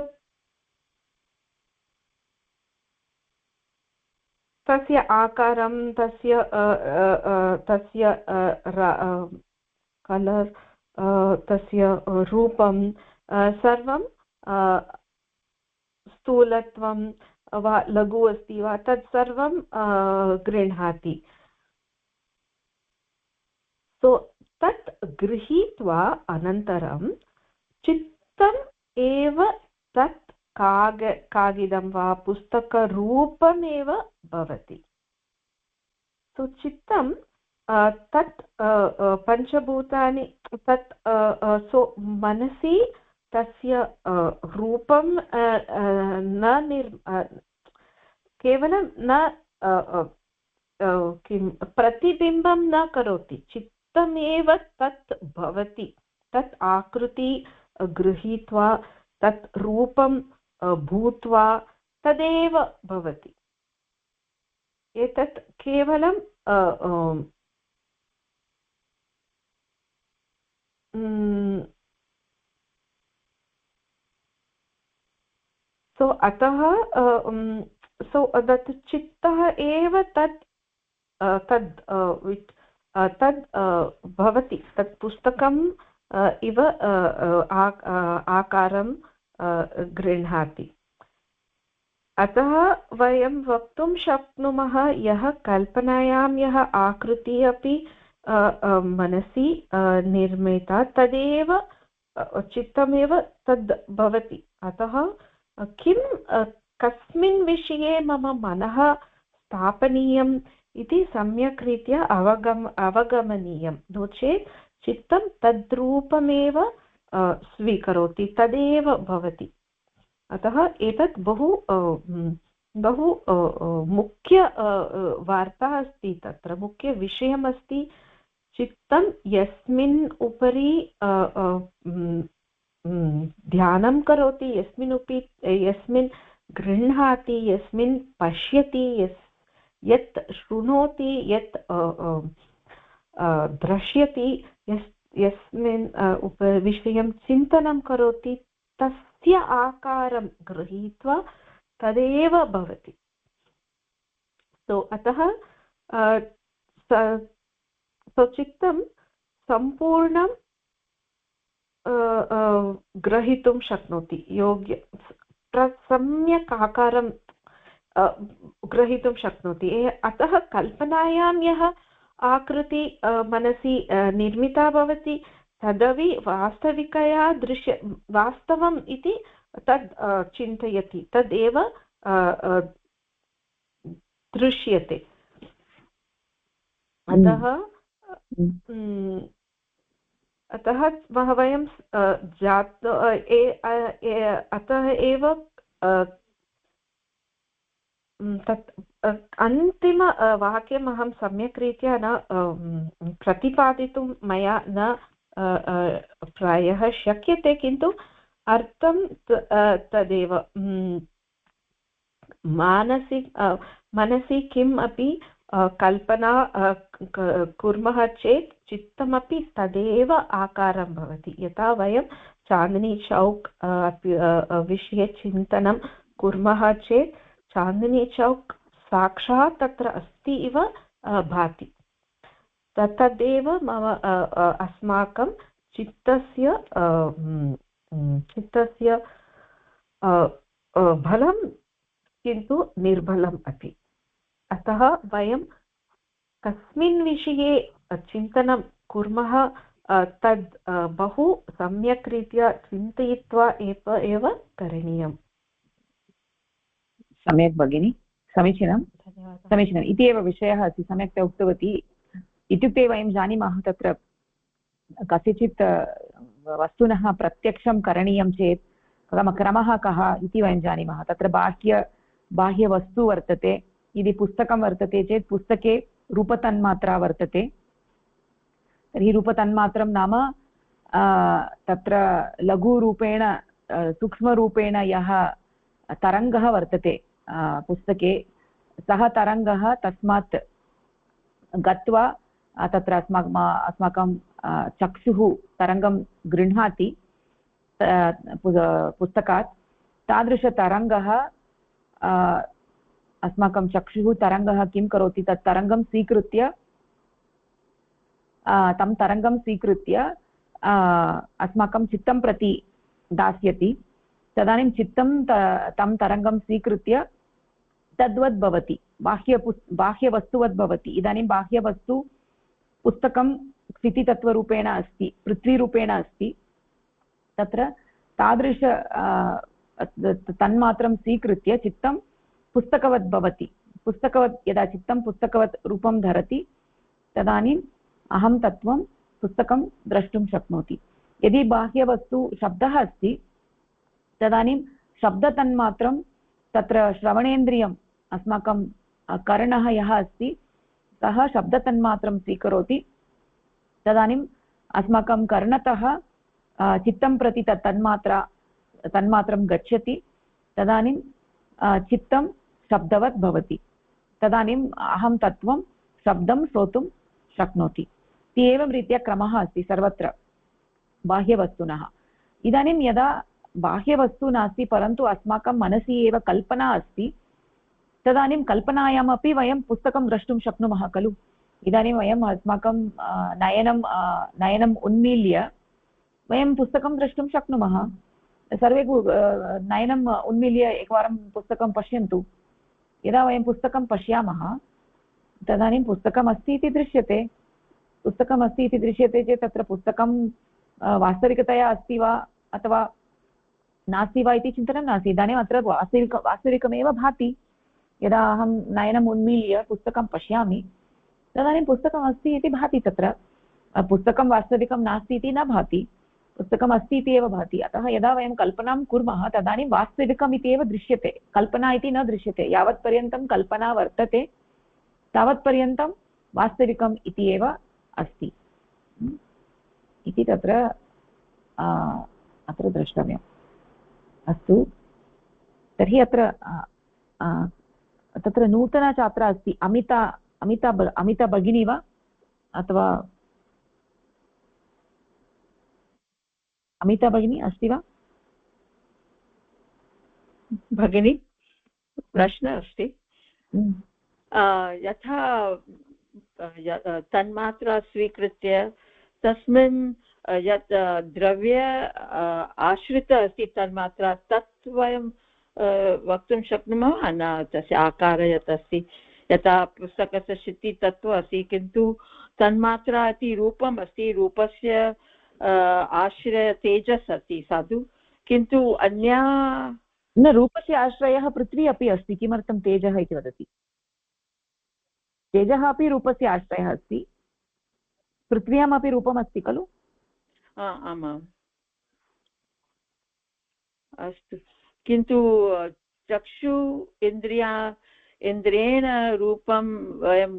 S5: तस्य आकारं, तस्य कलर्, तस्य रूपं सर्वं स्थूलत्वं वा लघु अस्ति वा तत् सर्वं गृह्णाति। सो तत् गृहीत्वा अनन्तरं चित्तम् एव तत् कागिदं वा पुस्तकरूपमेव भवति। सो चित्तं तत् पञ्चभूतानि तत् सो मनसि तस्य रूपं न केवलं न किं प्रतिबिम्बं न करोति, चित्तमेव तत् भवति। तत् आकृति गृहीत्वा तत् रूपं भूत्वा तदेव भवति। एतत् केवलं सो अतः सो तत् चित्तः एव तत् भवति, तत् पुस्तकम् इव आकारं गृह्णाति। अतः वयं वक्तुं शक्नुमः यः कल्पनायां यः आकृतिः अपि मनसि निर्मिता तदेव चित्तमेव तद् भवति। अतः कस्मिन् विषये मम मनः स्थापनीयम् इति सम्यक् रीत्या अवगमनीयं। नो चेत् चित्तं तद्रूपमेव स्वीकरोति, तदेव भवति। अतः एतत् बहु मुख्य वार्ता अस्ति, तत्र मुख्यविषयमस्ति। चित्तं यस्मिन् उपरि ध्यानं करोति, यस्मिन् गृह्णाति, यस्मिन् पश्यति, यत् शृणोति, यत् दृश्यति, यस्मिन् विषयं चिन्तनं करोति, तस्य आकारं गृहीत्वा तदेव भवति। सो अतः चित्तं सम्पूर्णं ग्रहीतुं शक्नोति, सम्यक् आकारं ग्रहीतुं शक्नोति। अतः कल्पनायां यः आकृति मनसि निर्मिता भवति तदपि वास्तविकया वास्तवम् इति तद् चिन्तयति, तदेव दृश्यते। अतः वयं अतः एव तत् अन्तिमवाक्यम् अहं सम्यक् रीत्या न प्रतिपादितुं मया न प्रायः शक्यते, किन्तु अर्थं तदेव। मनसि किम् अपि कल्पना कुर्मः चेत् चित्तमपि तदेव आकारं भवति। यथा वयं चान्दनी चौक् विषये चिन्तनं कुर्मः चेत् चान्दनी चौक् साक्षात् तत्र अस्ति इव भाति। तदेव मम अस्माकं चित्तस्य बलं किन्तु निर्बलम् अपि। अतः वयं कस्मिन् विषये चिन्तनं कुर्मः तद् बहु सम्यक् रीत्या चिन्तयित्वा एव करणीयम्।
S1: सम्यक् भगिनी, समीचीनं, समीचीनम्। इति एव विषयः अस्ति, सम्यक् उक्तवती। इत्युक्ते वयं जानीमः तत्र कस्यचित् वस्तुनः प्रत्यक्षं करणीयं चेत् क्रमः कः इति वयं जानीमः। तत्र बाह्यवस्तु वर्तते। यदि पुस्तकं वर्तते चेत् पुस्तके रूपतन्मात्रा वर्तते। तर्हि रूपतन्मात्रं नाम तत्र लघुरूपेण सूक्ष्मरूपेण यः तरङ्गः वर्तते पुस्तके सः तरङ्गः तस्मात् गत्वा तत्र अस्माकं चक्षुः तरङ्गं गृह्णाति पुस्तकात् तादृशतरङ्गः अस्माकं चक्षुः तरङ्गः किं करोति तत् तरङ्गं स्वीकृत्य तं तरङ्गं स्वीकृत्य अस्माकं चित्तं प्रति दास्यति तदानीं चित्तं तं तरङ्गं स्वीकृत्य तद्वत् भवति बाह्यवस्तुवत् भवति इदानीं बाह्यवस्तु पुस्तकं स्थितितत्त्वरूपेण अस्ति पृथ्वीरूपेण अस्ति तत्र तादृश तन्मात्रं स्वीकृत्य चित्तं पुस्तकवत् भवति पुस्तकवत् यदा चित्तं पुस्तकवत् रूपं धरति तदानीम् अहं तत्त्वं पुस्तकं द्रष्टुं शक्नोति यदि बाह्यवस्तु शब्दः अस्ति तदानीं शब्दतन्मात्रं तत्र श्रवणेन्द्रियम् अस्माकं कर्णः यः अस्ति सः शब्दतन्मात्रं स्वीकरोति तदानीम् अस्माकं कर्णतः चित्तं प्रति तत् तन्मात्रं गच्छति तदानीं चित्तं शब्दवत् भवति तदानीम् अहं तत्त्वं शब्दं श्रोतुं शक्नोति इति एवं रीत्या क्रमः अस्ति सर्वत्र बाह्यवस्तुनः इदानीं यदा बाह्यवस्तु नास्ति परन्तु अस्माकं मनसि एव कल्पना अस्ति तदानीं कल्पनायामपि वयं पुस्तकं द्रष्टुं शक्नुमः खलु इदानीं वयम् अस्माकं नयनम् उन्मील्य वयं पुस्तकं द्रष्टुं शक्नुमः सर्वे नयनम् उन्मील्य एकवारं पुस्तकं पश्यन्तु यदा वयं पुस्तकं पश्यामः तदानीं पुस्तकम् अस्ति इति दृश्यते पुस्तकम् अस्ति इति दृश्यते चेत् तत्र पुस्तकं वास्तविकतया अस्ति वा अथवा नास्ति वा इति चिन्तनं नास्ति इदानीम् अत्र वास्तविकमेव भाति यदा अहं नयनम् उन्मील्य पुस्तकं पश्यामि तदानीं पुस्तकम् अस्ति इति भाति तत्र पुस्तकं वास्तविकं नास्ति इति न भाति पुस्तकम् अस्ति इति एव भाति अतः यदा वयं कल्पनां कुर्मः तदानीं वास्तविकम् इति एव दृश्यते कल्पना इति न दृश्यते यावत्पर्यन्तं कल्पना वर्तते तावत्पर्यन्तं वास्तविकम् इति एव अस्ति इति तत्र द्रष्टव्यम् अस्तु तर्हि अत्र तत्र नूतना छात्रा अस्ति अमिता भगिनी वा अथवा अमिता भगिनी अस्ति वा
S2: भगिनी प्रश्नः अस्ति यथा तन्मात्रा स्वीकृत्य तस्मिन् यत् द्रव्य आश्रित अस्ति तन्मात्रा तत् वयं वक्तुं शक्नुमः न तस्य आकारः यत् अस्ति यथा पुस्तकस्य स्थितितत्त्वम् अस्ति किन्तु तन्मात्रा इति रूपम् अस्ति रूपस्य आश्रय तेजस् अस्ति साधु किन्तु अन्या
S1: न रूपस्य आश्रयः पृथ्वी अपि अस्ति किमर्थं तेजः इति वदति तेजः अपि रूपस्य आश्रयः अस्ति पृथ्व्यामपि रूपमस्ति खलु
S2: आमाम् अस्तु किन्तु चक्षु इन्द्रियेण रूपं वयं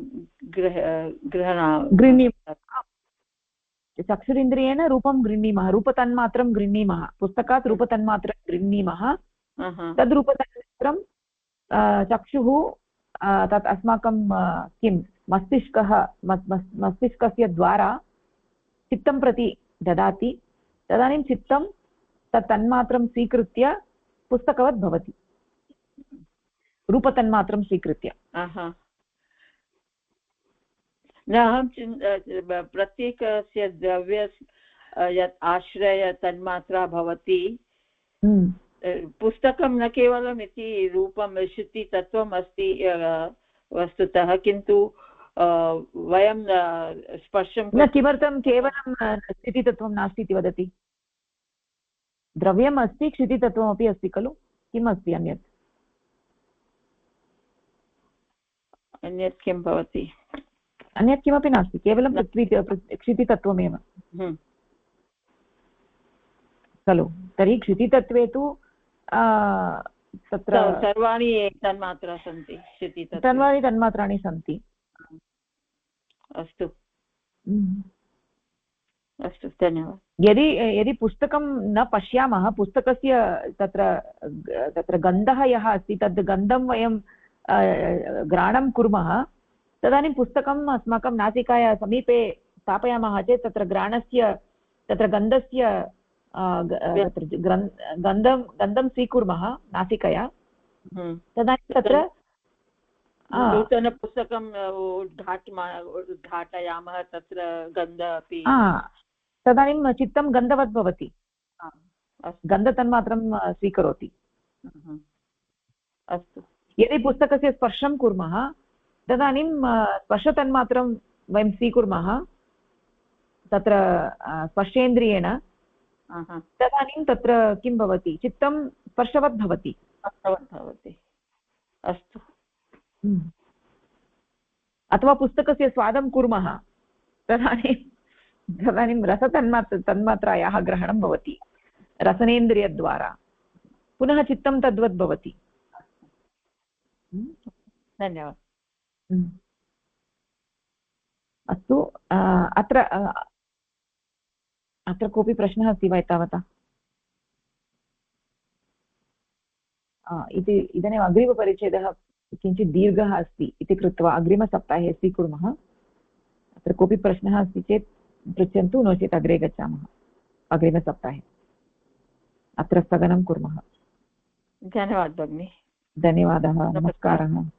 S1: गृह्णीमः चक्षुरिन्द्रियेण रूपं गृह्णीमः रूपतन्मात्रं गृह्णीमः पुस्तकात् रूपतन्मात्रं गृह्णीमः तद् रूपतन्मात्रं चक्षुः तत् अस्माकं किं मस्तिष्कस्य द्वारा चित्तं प्रति ददाति तदानीं चित्तं तत् तन्मात्रं स्वीकृत्य पुस्तकवत् भवति रूपतन्मात्रं स्वीकृत्य
S2: न अहं प्रत्येकस्य द्रव्य यत् आश्रय तन्मात्रा भवति पुस्तकं न केवलम् इति रूपं स्थितितत्त्वम् अस्ति वस्तुतः किन्तु वयं स्पर्शं
S1: न किमर्थं केवलं स्थितितत्त्वं नास्ति इति वदति द्रव्यम् अस्ति क्षितितत्त्वमपि अस्ति खलु किम् अस्ति
S2: अन्यत् किं भवति
S1: अन्यत् किमपि नास्ति केवलं पृथ्वी क्षितितत्त्वमेव खलु तर्हि क्षितितत्त्वे तु तत्र
S2: सर्वाणि तन्मात्रा सन्ति
S1: सर्वाणि तन्मात्राणि सन्ति
S2: अस्तु अस्तु धन्यवादः।
S1: यदि यदि पुस्तकं न पश्यामः, पुस्तकस्य तत्र गन्धः यः अस्ति तद् गन्धं वयं घ्राणं कुर्मः, तदानीं पुस्तकम् अस्माकं नासिकाया समीपे स्थापयामः चेत् तत्र घ्राणस्य तत्र गन्धस्य गन्धं स्वीकुर्मः नासिकया, तदानीं तत्र
S2: नूतनपुस्तकं उद्घाटयामः, तत्र गन्धः अपि
S1: तदानीं चित्तं गन्धवत् भवति, गन्धतन्मात्रं स्वीकरोति।
S2: अस्तु।
S1: यदि पुस्तकस्य स्पर्शं कुर्मः तदानीं स्पर्शतन्मात्रं वयं स्वीकुर्मः तत्र स्पर्शेन्द्रियेण, तदानीं तत्र किं भवति, चित्तं स्पर्शवत् भवति।
S2: अस्तु।
S1: अथवा पुस्तकस्य स्वादं कुर्मः तदानीं तन्मात्रायाः ग्रहणं भवति रसनेन्द्रियद्वारा, पुनः चित्तं तद्वत् भवति।
S2: धन्यवादः।
S1: अस्तु, अत्र कोऽपि प्रश्नः अस्ति वा एतावता? इति इदानीम् अग्रिमपरिच्छेदः किञ्चित् दीर्घः अस्ति इति कृत्वा अग्रिमसप्ताहे स्वीकुर्मः। अत्र कोऽपि प्रश्नः अस्ति चेत् पृच्छन्तु, नो चेत् अग्रे गच्छामः। अग्रिमसप्ताहे अत्र स्थगनं कुर्मः।
S2: धन्यवादः भगिनि।
S1: धन्यवादः, नमस्कारः।